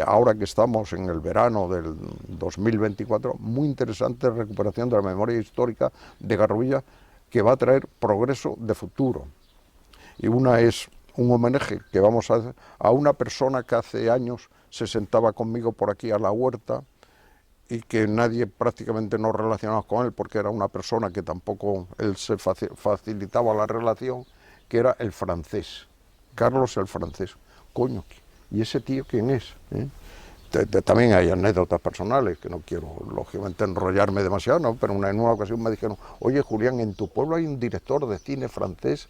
ahora que estamos en el verano del 2024, muy interesante recuperación de la memoria histórica de Garrovillas, que va a traer progreso de futuro. Y una es un homenaje que vamos a hacer a una persona que hace años se sentaba conmigo por aquí a la huerta y que nadie prácticamente nos relacionaba con él, porque era una persona que tampoco él se facilitaba la relación, que era el francés, Carlos el francés. Coño, ¿y ese tío quién es? También hay anécdotas personales, que no quiero lógicamente enrollarme demasiado, ¿no? Pero en una ocasión me dijeron: oye, Julián, en tu pueblo hay un director de cine francés.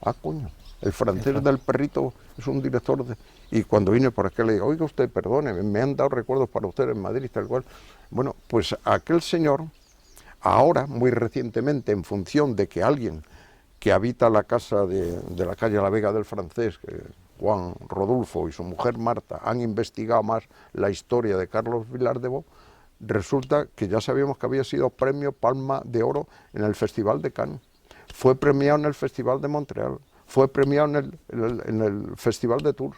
Ah, coño, el francés del perrito es un director de... Y cuando vine por aquí le digo: oiga usted, perdone, me han dado recuerdos para usted en Madrid, tal cual. Bueno, pues aquel señor, ahora, muy recientemente, en función de que alguien que habita la casa de la calle La Vega del Francés, Juan Rodolfo y su mujer Marta, han investigado más la historia de Carlos Vilardebo, resulta que ya sabíamos que había sido premio Palma de Oro en el Festival de Cannes, fue premiado en el Festival de Montreal, fue premiado en el Festival de Tours,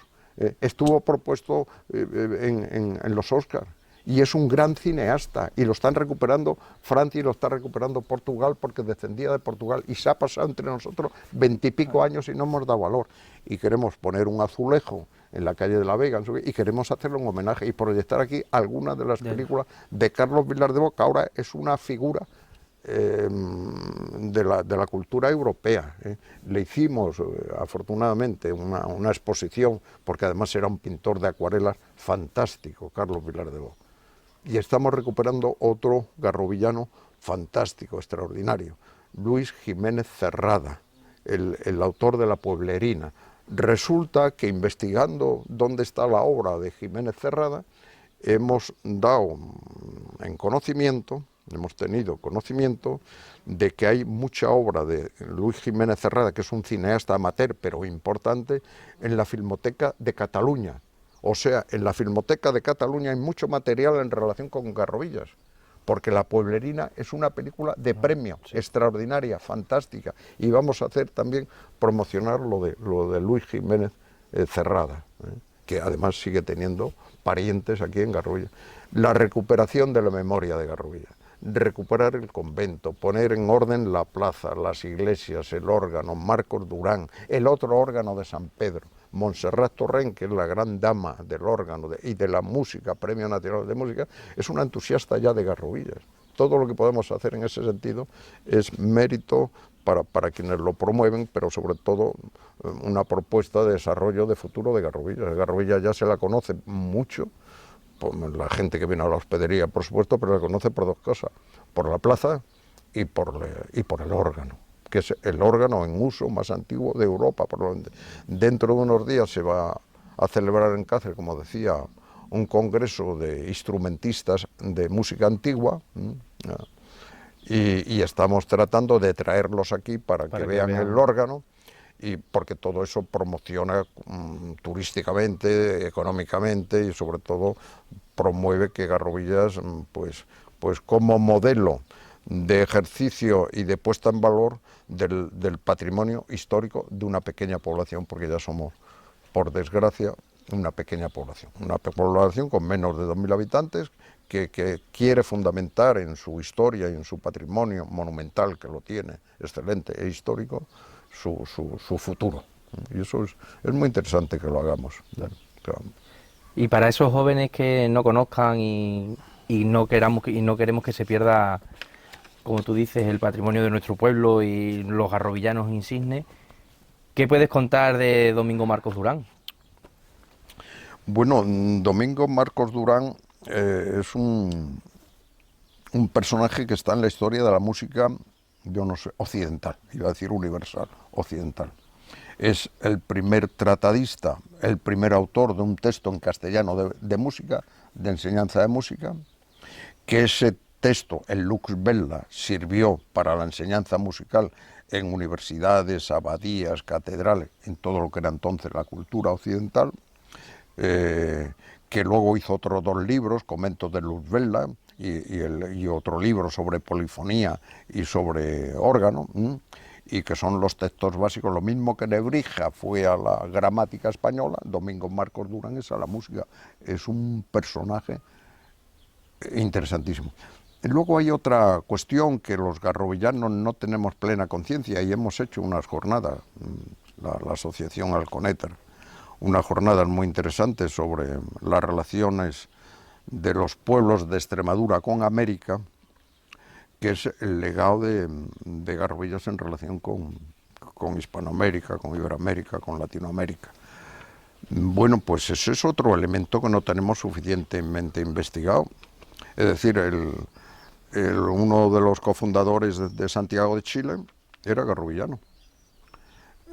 estuvo propuesto en los Oscars, y es un gran cineasta, y lo están recuperando Francia y lo está recuperando Portugal, porque descendía de Portugal, y se ha pasado entre nosotros 20 y pico años y no hemos dado valor, y queremos poner un azulejo en la calle de la Vega, y queremos hacerle un homenaje y proyectar aquí algunas de las películas de Carlos Vilar de Bo, que ahora es una figura de la cultura europea. Le hicimos, afortunadamente, una exposición, porque además era un pintor de acuarelas fantástico, Carlos Vilar de Bo. Y estamos recuperando otro garrovillano fantástico, extraordinario, Luis Jiménez Cerrada, el autor de La Pueblerina. Resulta que investigando dónde está la obra de Jiménez Cerrada, hemos dado en conocimiento, hemos tenido conocimiento de que hay mucha obra de Luis Jiménez Cerrada, que es un cineasta amateur pero importante, en la Filmoteca de Cataluña. O sea, en la Filmoteca de Cataluña hay mucho material en relación con Garrovillas, porque La Pueblerina es una película de premio, extraordinaria, fantástica, y vamos a hacer también promocionar lo de Luis Jiménez Cerrada, que además sigue teniendo parientes aquí en Garrovillas. La recuperación de la memoria de Garrovillas, recuperar el convento, poner en orden la plaza, las iglesias, el órgano, Marcos Durán, el otro órgano de San Pedro, Montserrat Torrent, que es la gran dama del órgano y de la música, Premio Nacional de Música, es una entusiasta ya de Garrovillas. Todo lo que podemos hacer en ese sentido es mérito para quienes lo promueven, pero sobre todo una propuesta de desarrollo de futuro de Garrovillas. Garrovillas ya se la conoce mucho, la gente que viene a la hospedería, por supuesto, pero la conoce por dos cosas, por la plaza y por el órgano, que es el órgano en uso más antiguo de Europa. Dentro de unos días se va a celebrar en Cáceres, como decía, un congreso de instrumentistas de música antigua, y estamos tratando de traerlos aquí para que vean el órgano, y porque todo eso promociona turísticamente, económicamente, y sobre todo promueve que Garrovillas, pues como modelo de ejercicio y de puesta en valor del patrimonio histórico de una pequeña población, porque ya somos, por desgracia, una pequeña población con menos de 2.000 habitantes, que quiere fundamentar en su historia y en su patrimonio monumental, que lo tiene excelente e histórico, su futuro. Y eso es muy interesante que lo hagamos. Y para esos jóvenes que no conozcan y no queremos que se pierda, como tú dices, el patrimonio de nuestro pueblo y los garrovillanos insignes, ¿qué puedes contar de Domingo Marcos Durán? Bueno, Domingo Marcos Durán es un personaje que está en la historia de la música, yo no sé, occidental, iba a decir universal, occidental. Es el primer tratadista, el primer autor de un texto en castellano de música, de enseñanza de música, que ese texto, el Lux Bella, sirvió para la enseñanza musical en universidades, abadías, catedrales, en todo lo que era entonces la cultura occidental, que luego hizo otros 2 libros, Comentos de Lux Bella, y otro libro sobre polifonía y sobre órgano, y que son los textos básicos. Lo mismo que Nebrija fue a la gramática española, Domingo Marcos Durán es a la música. Es un personaje interesantísimo. Y luego hay otra cuestión que los garrovillanos no tenemos plena conciencia, y hemos hecho unas jornadas, la Asociación Alconétar, unas jornadas muy interesantes sobre las relaciones de los pueblos de Extremadura con América, que es el legado de Garrovillas en relación con Hispanoamérica, con Iberoamérica, con Latinoamérica. Bueno, pues ese es otro elemento que no tenemos suficientemente investigado. Es decir, uno de los cofundadores de Santiago de Chile era garrovillano.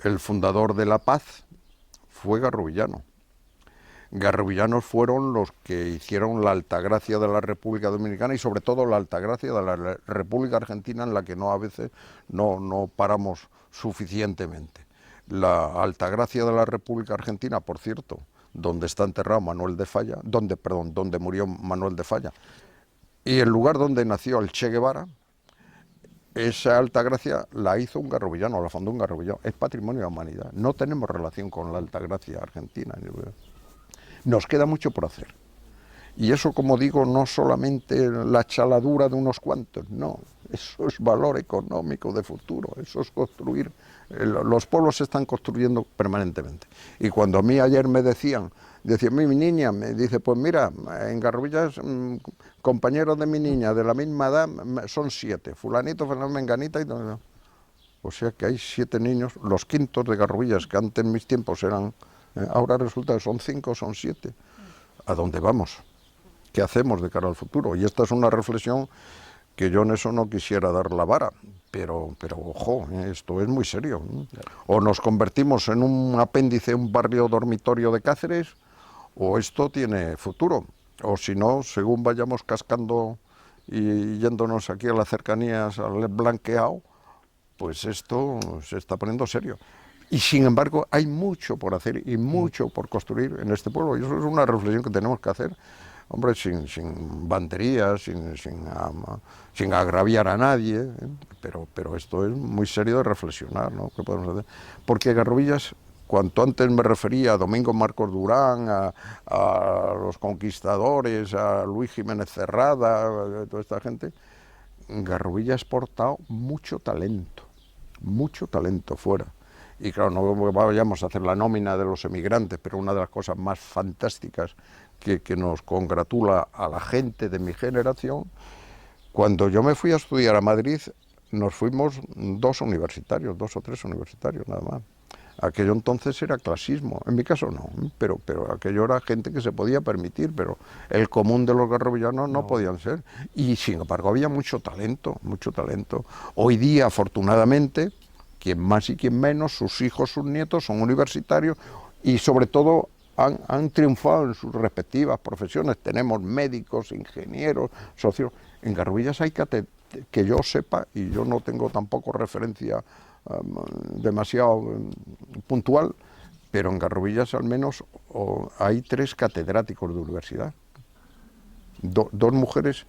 El fundador de La Paz fue garrovillano. Garrovillanos fueron los que hicieron la Altagracia de la República Dominicana y sobre todo la Altagracia de la República Argentina, en la que a veces no paramos suficientemente. La Altagracia de la República Argentina, por cierto, donde está enterrado Manuel de Falla, donde murió Manuel de Falla, Y el lugar donde nació el Che Guevara, esa Altagracia la hizo un garrovillano, la fundó un garrovillano. Es patrimonio de la humanidad. No tenemos relación con la Altagracia argentina. Nos queda mucho por hacer. Y eso, como digo, no solamente la chaladura de unos cuantos, no. Eso es valor económico de futuro, eso es construir. Los pueblos se están construyendo permanentemente. Y cuando a mí ayer me decía mi niña, me dice, pues mira, en Garrovillas, compañeros de mi niña de la misma edad son 7, fulanito, menganita y todo. O sea que hay 7 niños, los quintos de Garrovillas, que antes en mis tiempos eran, ahora resulta que son 5, son 7. ¿A dónde vamos? ¿Qué hacemos de cara al futuro? Y esta es una reflexión que yo en eso no quisiera dar la vara, pero ojo, esto es muy serio. O nos convertimos en un apéndice, un barrio dormitorio de Cáceres, o esto tiene futuro. O si no, según vayamos cascando y yéndonos aquí a las cercanías al blanqueado, pues esto se está poniendo serio. Y sin embargo hay mucho por hacer y mucho por construir en este pueblo, y eso es una reflexión que tenemos que hacer. Hombre, sin banderías, sin agraviar a nadie, pero esto es muy serio de reflexionar, ¿no? ¿Qué podemos hacer? Porque Garrovillas, cuanto antes me refería a Domingo Marcos Durán, a los conquistadores, a Luis Jiménez Cerrada, a toda esta gente, Garrovillas ha exportado mucho talento fuera. Y claro, no vayamos a hacer la nómina de los emigrantes, pero una de las cosas más fantásticas que nos congratula a la gente de mi generación, cuando yo me fui a estudiar a Madrid, nos fuimos 2 o 3 universitarios nada más. Aquello entonces era clasismo, en mi caso no, pero aquello era gente que se podía permitir, pero el común de los garrovillanos no podían ser. Y sin embargo había mucho talento, mucho talento. Hoy día, afortunadamente, quien más y quien menos, sus hijos, sus nietos son universitarios y sobre todo han triunfado en sus respectivas profesiones. Tenemos médicos, ingenieros, sociólogos. En Garrovillas hay que yo sepa, y yo no tengo tampoco referencia demasiado puntual, pero en Garrovillas al menos hay 3 catedráticos de universidad, 2 mujeres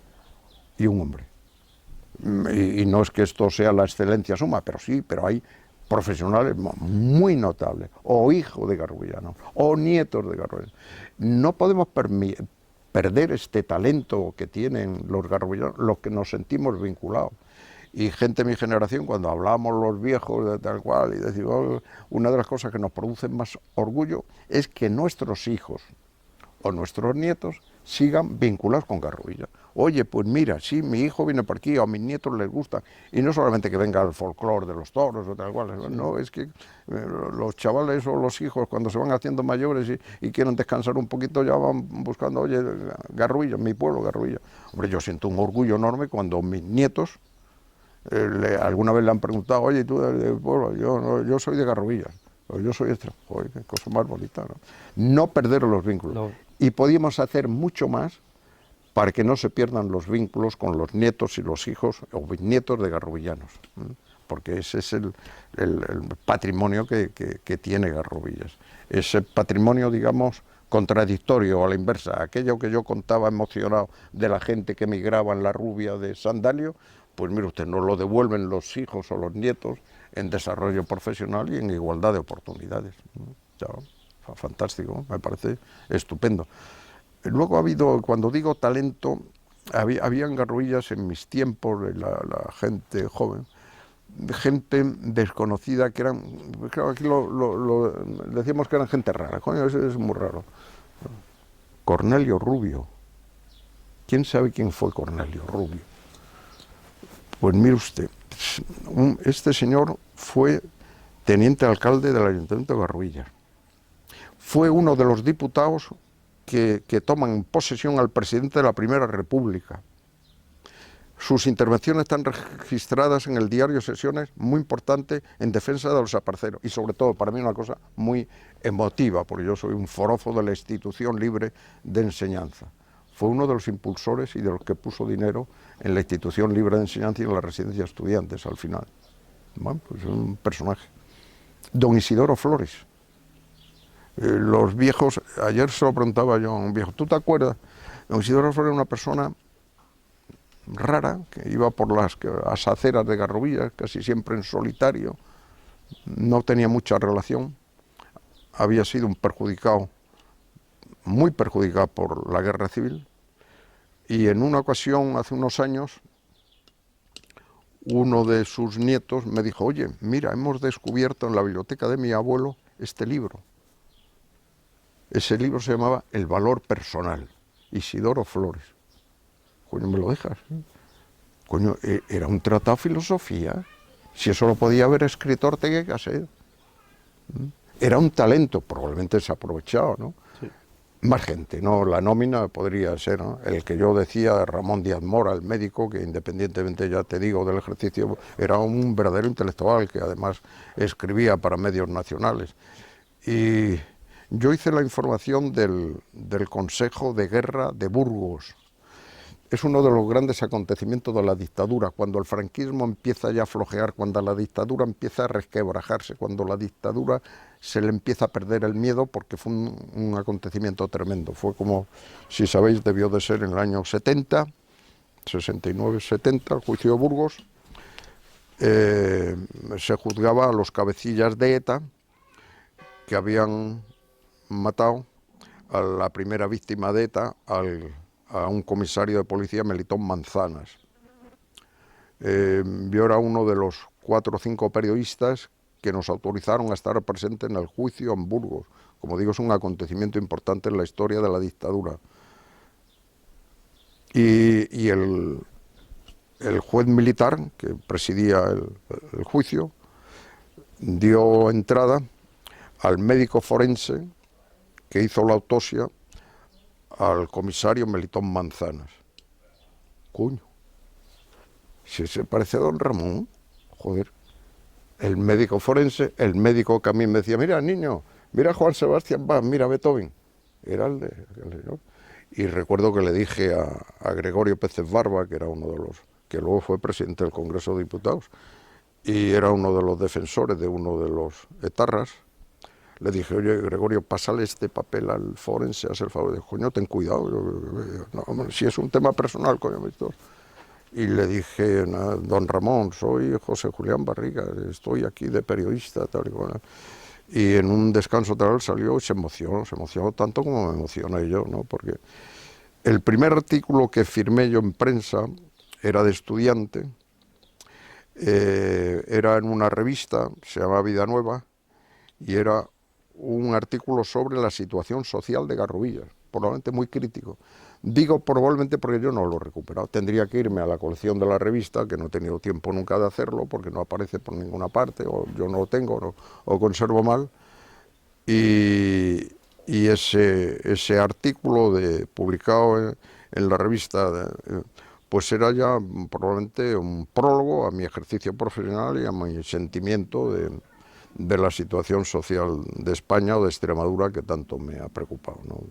y un hombre. Y no es que esto sea la excelencia suma, pero hay profesionales muy notables, o hijos de garrovillanos, o nietos de garrovillanos. No podemos perder este talento que tienen los garrovillanos, los que nos sentimos vinculados. Y gente de mi generación, cuando hablábamos los viejos de tal cual, y decimos, una de las cosas que nos producen más orgullo es que nuestros hijos o nuestros nietos sigan vinculados con Garrovillas. Oye, pues mira, sí, mi hijo viene por aquí, o a mis nietos les gusta, y no solamente que venga el folclore de los toros o tal cual, no, es que los chavales o los hijos cuando se van haciendo mayores y quieren descansar un poquito ya van buscando, oye, Garrovillas, mi pueblo, Garrovillas. Hombre, yo siento un orgullo enorme cuando mis nietos alguna vez le han preguntado, oye, tú del pueblo, yo soy de Garrovillas, o yo soy extra, oye, qué cosa más bonita, ¿no? No perder los vínculos. No. Y podíamos hacer mucho más para que no se pierdan los vínculos con los nietos y los hijos o bisnietos de garrovillanos, porque ese es el patrimonio que tiene Garrovillas. Ese patrimonio, digamos, contradictorio, a la inversa, aquello que yo contaba emocionado de la gente que emigraba en la Rubia de Sandalio, pues mire usted, nos lo devuelven los hijos o los nietos en desarrollo profesional y en igualdad de oportunidades. Ya, fantástico, me parece estupendo. Luego ha habido, cuando digo talento, habían Garrovillas en mis tiempos, la gente joven, gente desconocida, que eran, claro, aquí decíamos que eran gente rara, coño, eso es muy raro. Cornelio Rubio. ¿Quién sabe quién fue Cornelio Rubio? Pues mire usted, este señor fue teniente alcalde del Ayuntamiento de Garrovillas. Fue uno de los diputados que toman en posesión al presidente de la Primera República. Sus intervenciones están registradas en el diario Sesiones, muy importante en defensa de los aparceros y sobre todo para mí una cosa muy emotiva, porque yo soy un forofo de la institución libre de enseñanza. Fue uno de los impulsores y de los que puso dinero en la institución libre de enseñanza y en la residencia de estudiantes al final. Bueno, pues es un personaje. Don Isidoro Flores. Los viejos, ayer se lo preguntaba yo a un viejo, ¿tú te acuerdas? Don Isidoro Flores era una persona rara, que iba por las aceras de Garrovillas, casi siempre en solitario, no tenía mucha relación, había sido un perjudicado, muy perjudicado por la guerra civil, y en una ocasión, hace unos años, uno de sus nietos me dijo: oye, mira, hemos descubierto en la biblioteca de mi abuelo este libro. Ese libro se llamaba El valor personal, Isidoro Flores. Coño, ¿me lo dejas? Coño, era un tratado de filosofía. Si eso lo podía haber escrito Ortega y Gasset. Era un talento, probablemente desaprovechado, ¿no? Sí. Más gente, ¿no? La nómina podría ser, ¿no? El que yo decía, Ramón Díaz Mora, el médico, que independientemente, ya te digo, del ejercicio, era un verdadero intelectual, que además escribía para medios nacionales. Y yo hice la información del Consejo de Guerra de Burgos. Es uno de los grandes acontecimientos de la dictadura, cuando el franquismo empieza ya a flojear, cuando la dictadura empieza a resquebrajarse, cuando la dictadura se le empieza a perder el miedo, porque fue un acontecimiento tremendo. Fue como, si sabéis, debió de ser en el año 70, 69-70, el juicio de Burgos. Se juzgaba a los cabecillas de ETA que habían matado a la primera víctima de ETA, a un comisario de policía, Melitón Manzanas. Yo era uno de los 4 o 5 periodistas que nos autorizaron a estar presentes en el juicio en Burgos. Como digo, es un acontecimiento importante en la historia de la dictadura. Y el juez militar que presidía el juicio dio entrada al médico forense que hizo la autopsia al comisario Melitón Manzanas. Coño, si se parece a don Ramón, joder. El médico forense, el médico que a mí me decía: mira, niño, mira Juan Sebastián Bach, mira Beethoven. Era el señor. Y recuerdo que le dije a Gregorio Pérez Barba, que era uno de los, que luego fue presidente del Congreso de Diputados, y era uno de los defensores de uno de los etarras. Le dije: oye, Gregorio, pásale este papel al forense, haz el favor. Dijo: coño, ten cuidado, no, si es un tema personal, coño. Y le dije: don Ramón, soy José Julián Barriga, estoy aquí de periodista, tal y cual. Y en un descanso tal salió y se emocionó tanto como me emocioné yo, ¿no? Porque el primer artículo que firmé yo en prensa era de estudiante, era en una revista, se llama Vida Nueva, y era un artículo sobre la situación social de Garrovillas, probablemente muy crítico. Digo probablemente porque yo no lo he recuperado. Tendría que irme a la colección de la revista, que no he tenido tiempo nunca de hacerlo, porque no aparece por ninguna parte, o yo no lo tengo, o conservo mal. Y ese artículo publicado en la revista, pues era ya probablemente un prólogo a mi ejercicio profesional y a mi sentimiento de la situación social de España o de Extremadura, que tanto me ha preocupado, ¿no?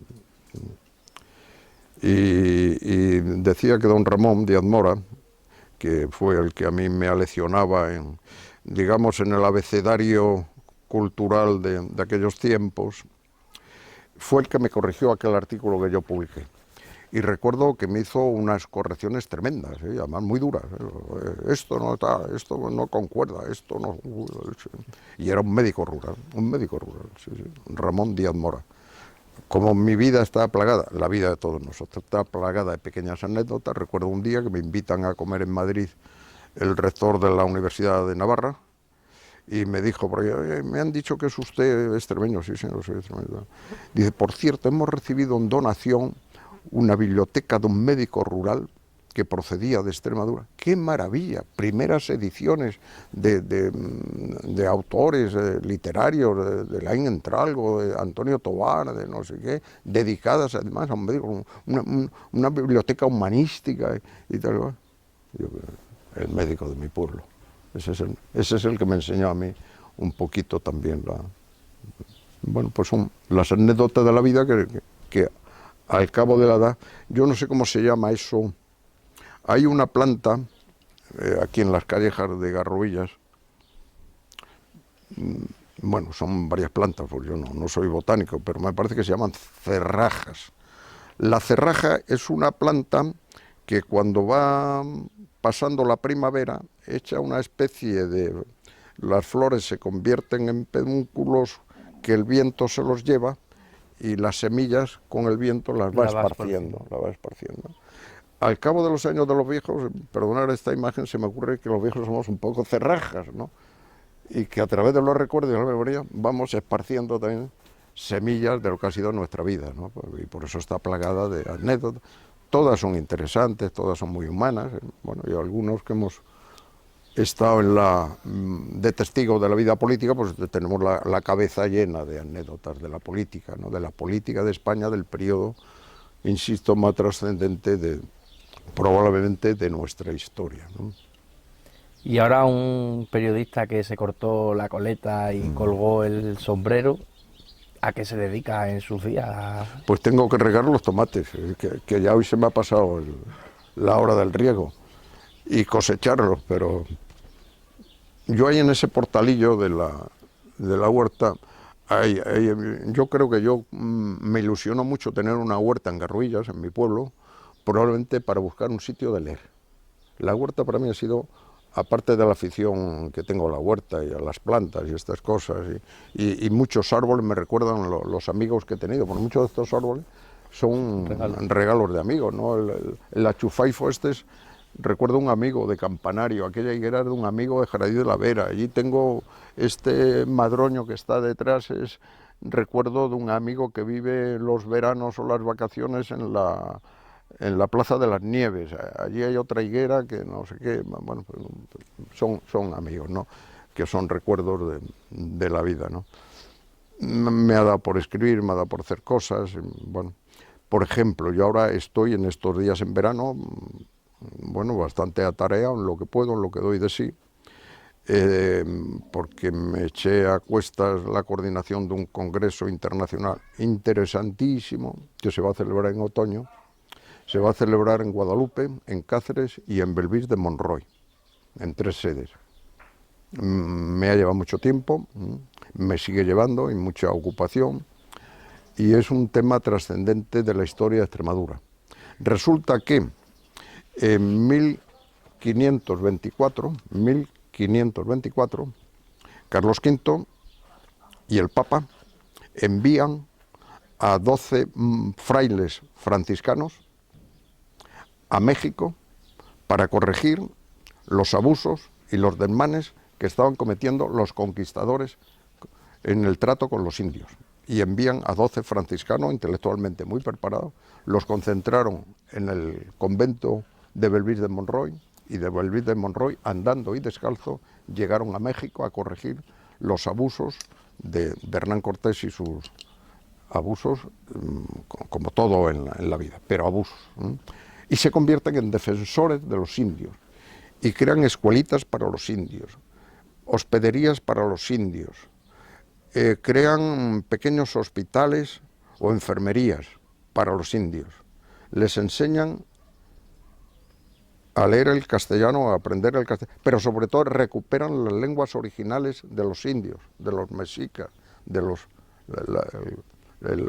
Y decía que don Ramón Díaz Mora, que fue el que a mí me aleccionaba digamos, en el abecedario cultural de aquellos tiempos, fue el que me corrigió aquel artículo que yo publiqué. Y recuerdo que me hizo unas correcciones tremendas, además muy duras. Esto no concuerda, esto no... Y era un médico rural, sí, Ramón Díaz Mora. Como mi vida está plagada, la vida de todos nosotros está plagada de pequeñas anécdotas. Recuerdo un día que me invitan a comer en Madrid el rector de la Universidad de Navarra y me dijo: porque me han dicho que es usted extremeño. Sí, señor, soy extremeño. Dice: por cierto, hemos recibido en donación una biblioteca de un médico rural que procedía de Extremadura. ¡Qué maravilla! Primeras ediciones de autores literarios, de Laín Entralgo, de Antonio Tobar, de no sé qué, dedicadas además a un médico, una biblioteca humanística y tal. Yo, el médico de mi pueblo. Ese es el que me enseñó a mí un poquito también bueno, pues son las anécdotas de la vida que al cabo de la edad, yo no sé cómo se llama eso. Hay una planta aquí en las callejas de Garrovillas, bueno, son varias plantas, porque yo no soy botánico, pero me parece que se llaman cerrajas. La cerraja es una planta que cuando va pasando la primavera echa una especie de... Las flores se convierten en pedúnculos que el viento se los lleva y las semillas con el viento las va esparciendo. Al cabo de los años de los viejos, perdonar esta imagen, se me ocurre que los viejos somos un poco cerrajas, ¿no? Y que a través de los recuerdos y la memoria vamos esparciendo también semillas de lo que ha sido nuestra vida, ¿no? Y por eso está plagada de anécdotas. Todas son interesantes, todas son muy humanas. Bueno, y algunos que hemos estado de testigo de la vida política, pues tenemos la cabeza llena de anécdotas de la política, ¿no? De la política de España, del periodo, insisto, más trascendente probablemente de nuestra historia, ¿no? Y ahora un periodista que se cortó la coleta y colgó el sombrero, ¿a qué se dedica en sus días? Pues tengo que regar los tomates, que ya hoy se me ha pasado la hora del riego, y cosecharlos, pero yo ahí en ese portalillo de la huerta, yo creo que me ilusionó mucho tener una huerta en Garruvillas, en mi pueblo, probablemente para buscar un sitio de leer. La huerta para mí ha sido, aparte de la afición que tengo a la huerta y a las plantas y estas cosas, y muchos árboles me recuerdan los amigos que he tenido, porque muchos de estos árboles son regalos de amigos, ¿no? El achufaifo recuerdo un amigo de Campanario, aquella higuera de un amigo de Jardín de la Vera, allí tengo este madroño que está detrás, recuerdo de un amigo que vive los veranos o las vacaciones en la Plaza de las Nieves, allí hay otra higuera que no sé qué, bueno, pues son amigos, ¿no? Que son recuerdos de la vida, ¿no? Me ha dado por escribir, me ha dado por hacer cosas, bueno, por ejemplo, yo ahora estoy en estos días en verano, bueno, bastante atareado en lo que puedo, en lo que doy de sí, porque me eché a cuestas la coordinación de un congreso internacional interesantísimo que se va a celebrar en otoño. Se va a celebrar en Guadalupe, en Cáceres y en Belvís de Monroy, en 3 sedes. Me ha llevado mucho tiempo, me sigue llevando y mucha ocupación, y es un tema trascendente de la historia de Extremadura. Resulta que en 1524, Carlos V y el Papa envían a 12 frailes franciscanos a México para corregir los abusos y los desmanes que estaban cometiendo los conquistadores en el trato con los indios. Y envían a 12 franciscanos intelectualmente muy preparados, los concentraron en el convento de Belvís de Monroy, y de Belvís de Monroy, andando y descalzo, llegaron a México a corregir los abusos de Hernán Cortés y sus abusos, como todo en la vida, pero abusos. Y se convierten en defensores de los indios, y crean escuelitas para los indios, hospederías para los indios, crean pequeños hospitales o enfermerías para los indios, les enseñan a leer el castellano, a aprender el castellano, pero sobre todo recuperan las lenguas originales de los indios, de los mexicas, de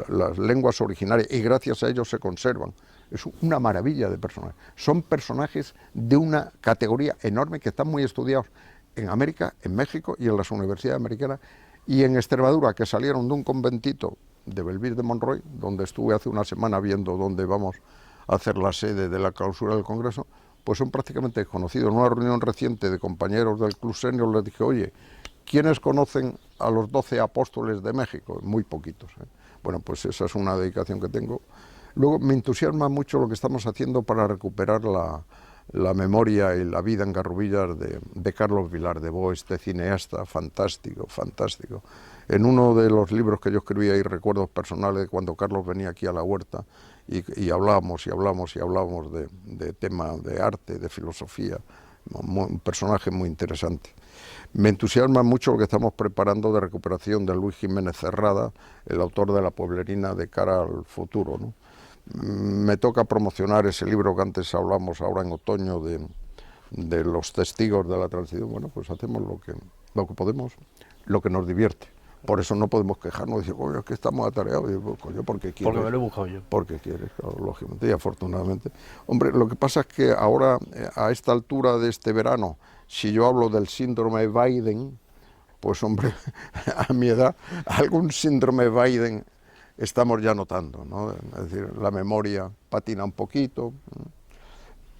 las lenguas originarias, y gracias a ellos se conservan. Es una maravilla de personajes. Son personajes de una categoría enorme que están muy estudiados en América, en México y en las universidades americanas, y en Extremadura, que salieron de un conventito de Belvís de Monroy, donde estuve hace una semana viendo dónde vamos a hacer la sede de la clausura del Congreso, pues son prácticamente desconocidos. En una reunión reciente de compañeros del Club Senior les dije, oye, ¿quiénes conocen a los 12 apóstoles de México? Muy poquitos, ¿eh? Bueno, pues esa es una dedicación que tengo. Luego me entusiasma mucho lo que estamos haciendo para recuperar la memoria y la vida en Garruvillas de Carlos Vilar de Bo, este cineasta fantástico, fantástico. En uno de los libros que yo escribí hay recuerdos personales de cuando Carlos venía aquí a la huerta y hablábamos de temas de arte, de filosofía, un personaje muy interesante. Me entusiasma mucho lo que estamos preparando de recuperación de Luis Jiménez Cerrada, el autor de La Pueblerina, de cara al futuro, ¿no? Me toca promocionar ese libro que antes hablamos ahora en otoño de los testigos de la transición. Bueno, pues hacemos lo que podemos, lo que nos divierte. Por eso no podemos quejarnos y decir, coño, es que estamos atareados. Y digo, coño, porque quieres. Porque me lo he buscado yo. Porque quieres, claro, lógicamente, y afortunadamente. Hombre, lo que pasa es que ahora, a esta altura de este verano, si yo hablo del síndrome Biden, pues hombre, a mi edad, algún síndrome Biden estamos ya notando, ¿no? Es decir, la memoria patina un poquito,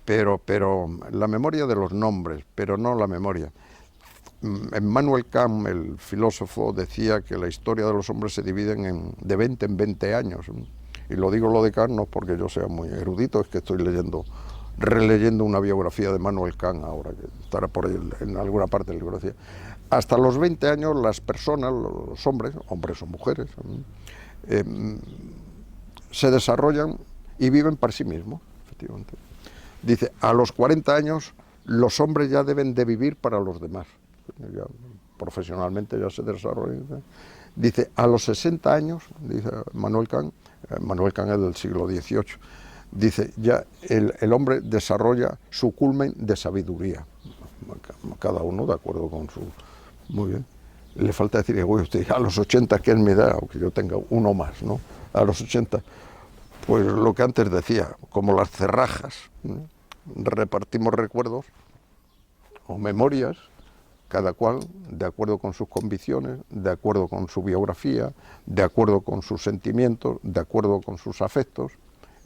pero la memoria de los nombres, pero no la memoria. Immanuel Kant, el filósofo, decía que la historia de los hombres se divide de 20 en 20 años. Y lo digo lo de Kant no porque yo sea muy erudito, es que estoy releyendo una biografía de Immanuel Kant ahora, que estará por ahí en alguna parte de la biografía. Hasta los 20 años las personas, los hombres o mujeres, se desarrollan y viven para sí mismos, efectivamente. Dice, a los 40 años los hombres ya deben de vivir para los demás. Ya, profesionalmente ya se desarrollan. Dice, a los 60 años, dice Immanuel Kant es del siglo XVIII, dice, ya el hombre desarrolla su culmen de sabiduría. Cada uno de acuerdo con su... Muy bien. Le falta decir, güey, usted a los 80, que es mi edad, aunque yo tenga uno más, ¿no? A los 80, pues lo que antes decía, como las cerrajas, ¿no? Repartimos recuerdos o memorias, cada cual de acuerdo con sus convicciones, de acuerdo con su biografía, de acuerdo con sus sentimientos, de acuerdo con sus afectos,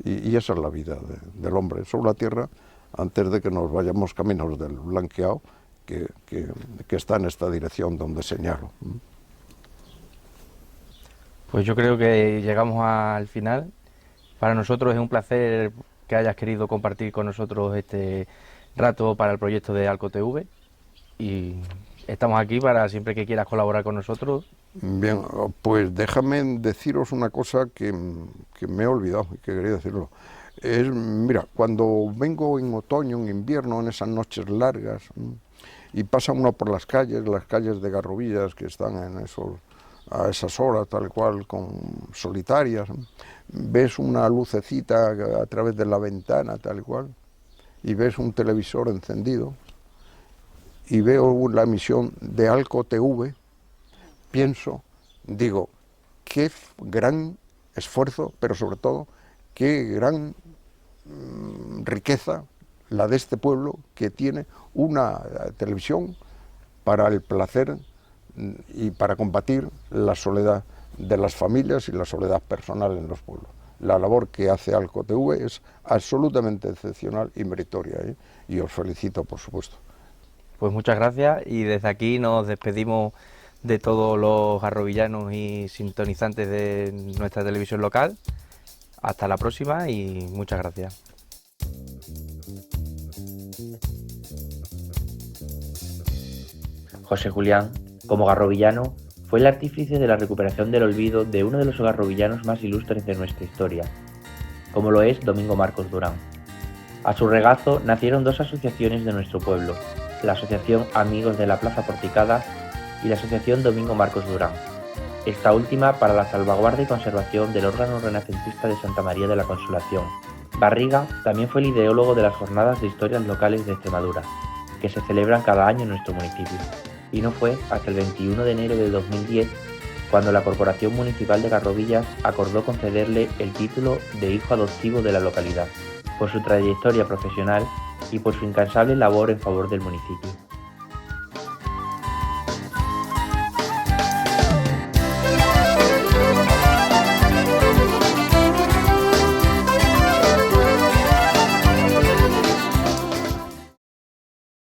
y esa es la vida del hombre sobre la tierra, antes de que nos vayamos caminos del blanqueado, que está en esta dirección donde señalo. Pues yo creo que llegamos al final. Para nosotros es un placer que hayas querido compartir con nosotros este rato para el proyecto de Alco TV y estamos aquí para siempre que quieras colaborar con nosotros. Bien, pues déjame deciros una cosa que me he olvidado y que quería decirlo. Mira, cuando vengo en otoño, en invierno, en esas noches largas, y pasa uno por las calles de Garrovillas que están a esas horas, tal cual, solitarias, ves una lucecita a través de la ventana, tal cual, y ves un televisor encendido, y veo la emisión de Alco TV, pienso, digo, qué gran esfuerzo, pero sobre todo, qué gran riqueza la de este pueblo, que tiene una televisión para el placer y para combatir la soledad de las familias y la soledad personal en los pueblos. La labor que hace Alco TV es absolutamente excepcional y meritoria, ¿eh? Y os felicito, por supuesto. Pues muchas gracias y desde aquí nos despedimos de todos los garrovillanos y sintonizantes de nuestra televisión local. Hasta la próxima y muchas gracias. José Julián, como garrovillano, fue el artífice de la recuperación del olvido de uno de los garrovillanos más ilustres de nuestra historia, como lo es Domingo Marcos Durán. A su regazo nacieron dos asociaciones de nuestro pueblo, la Asociación Amigos de la Plaza Porticada y la Asociación Domingo Marcos Durán, esta última para la salvaguarda y conservación del órgano renacentista de Santa María de la Consolación. Barriga también fue el ideólogo de las Jornadas de Historias Locales de Extremadura, que se celebran cada año en nuestro municipio. Y no fue hasta el 21 de enero de 2010 cuando la Corporación Municipal de Garrovillas acordó concederle el título de hijo adoptivo de la localidad, por su trayectoria profesional y por su incansable labor en favor del municipio.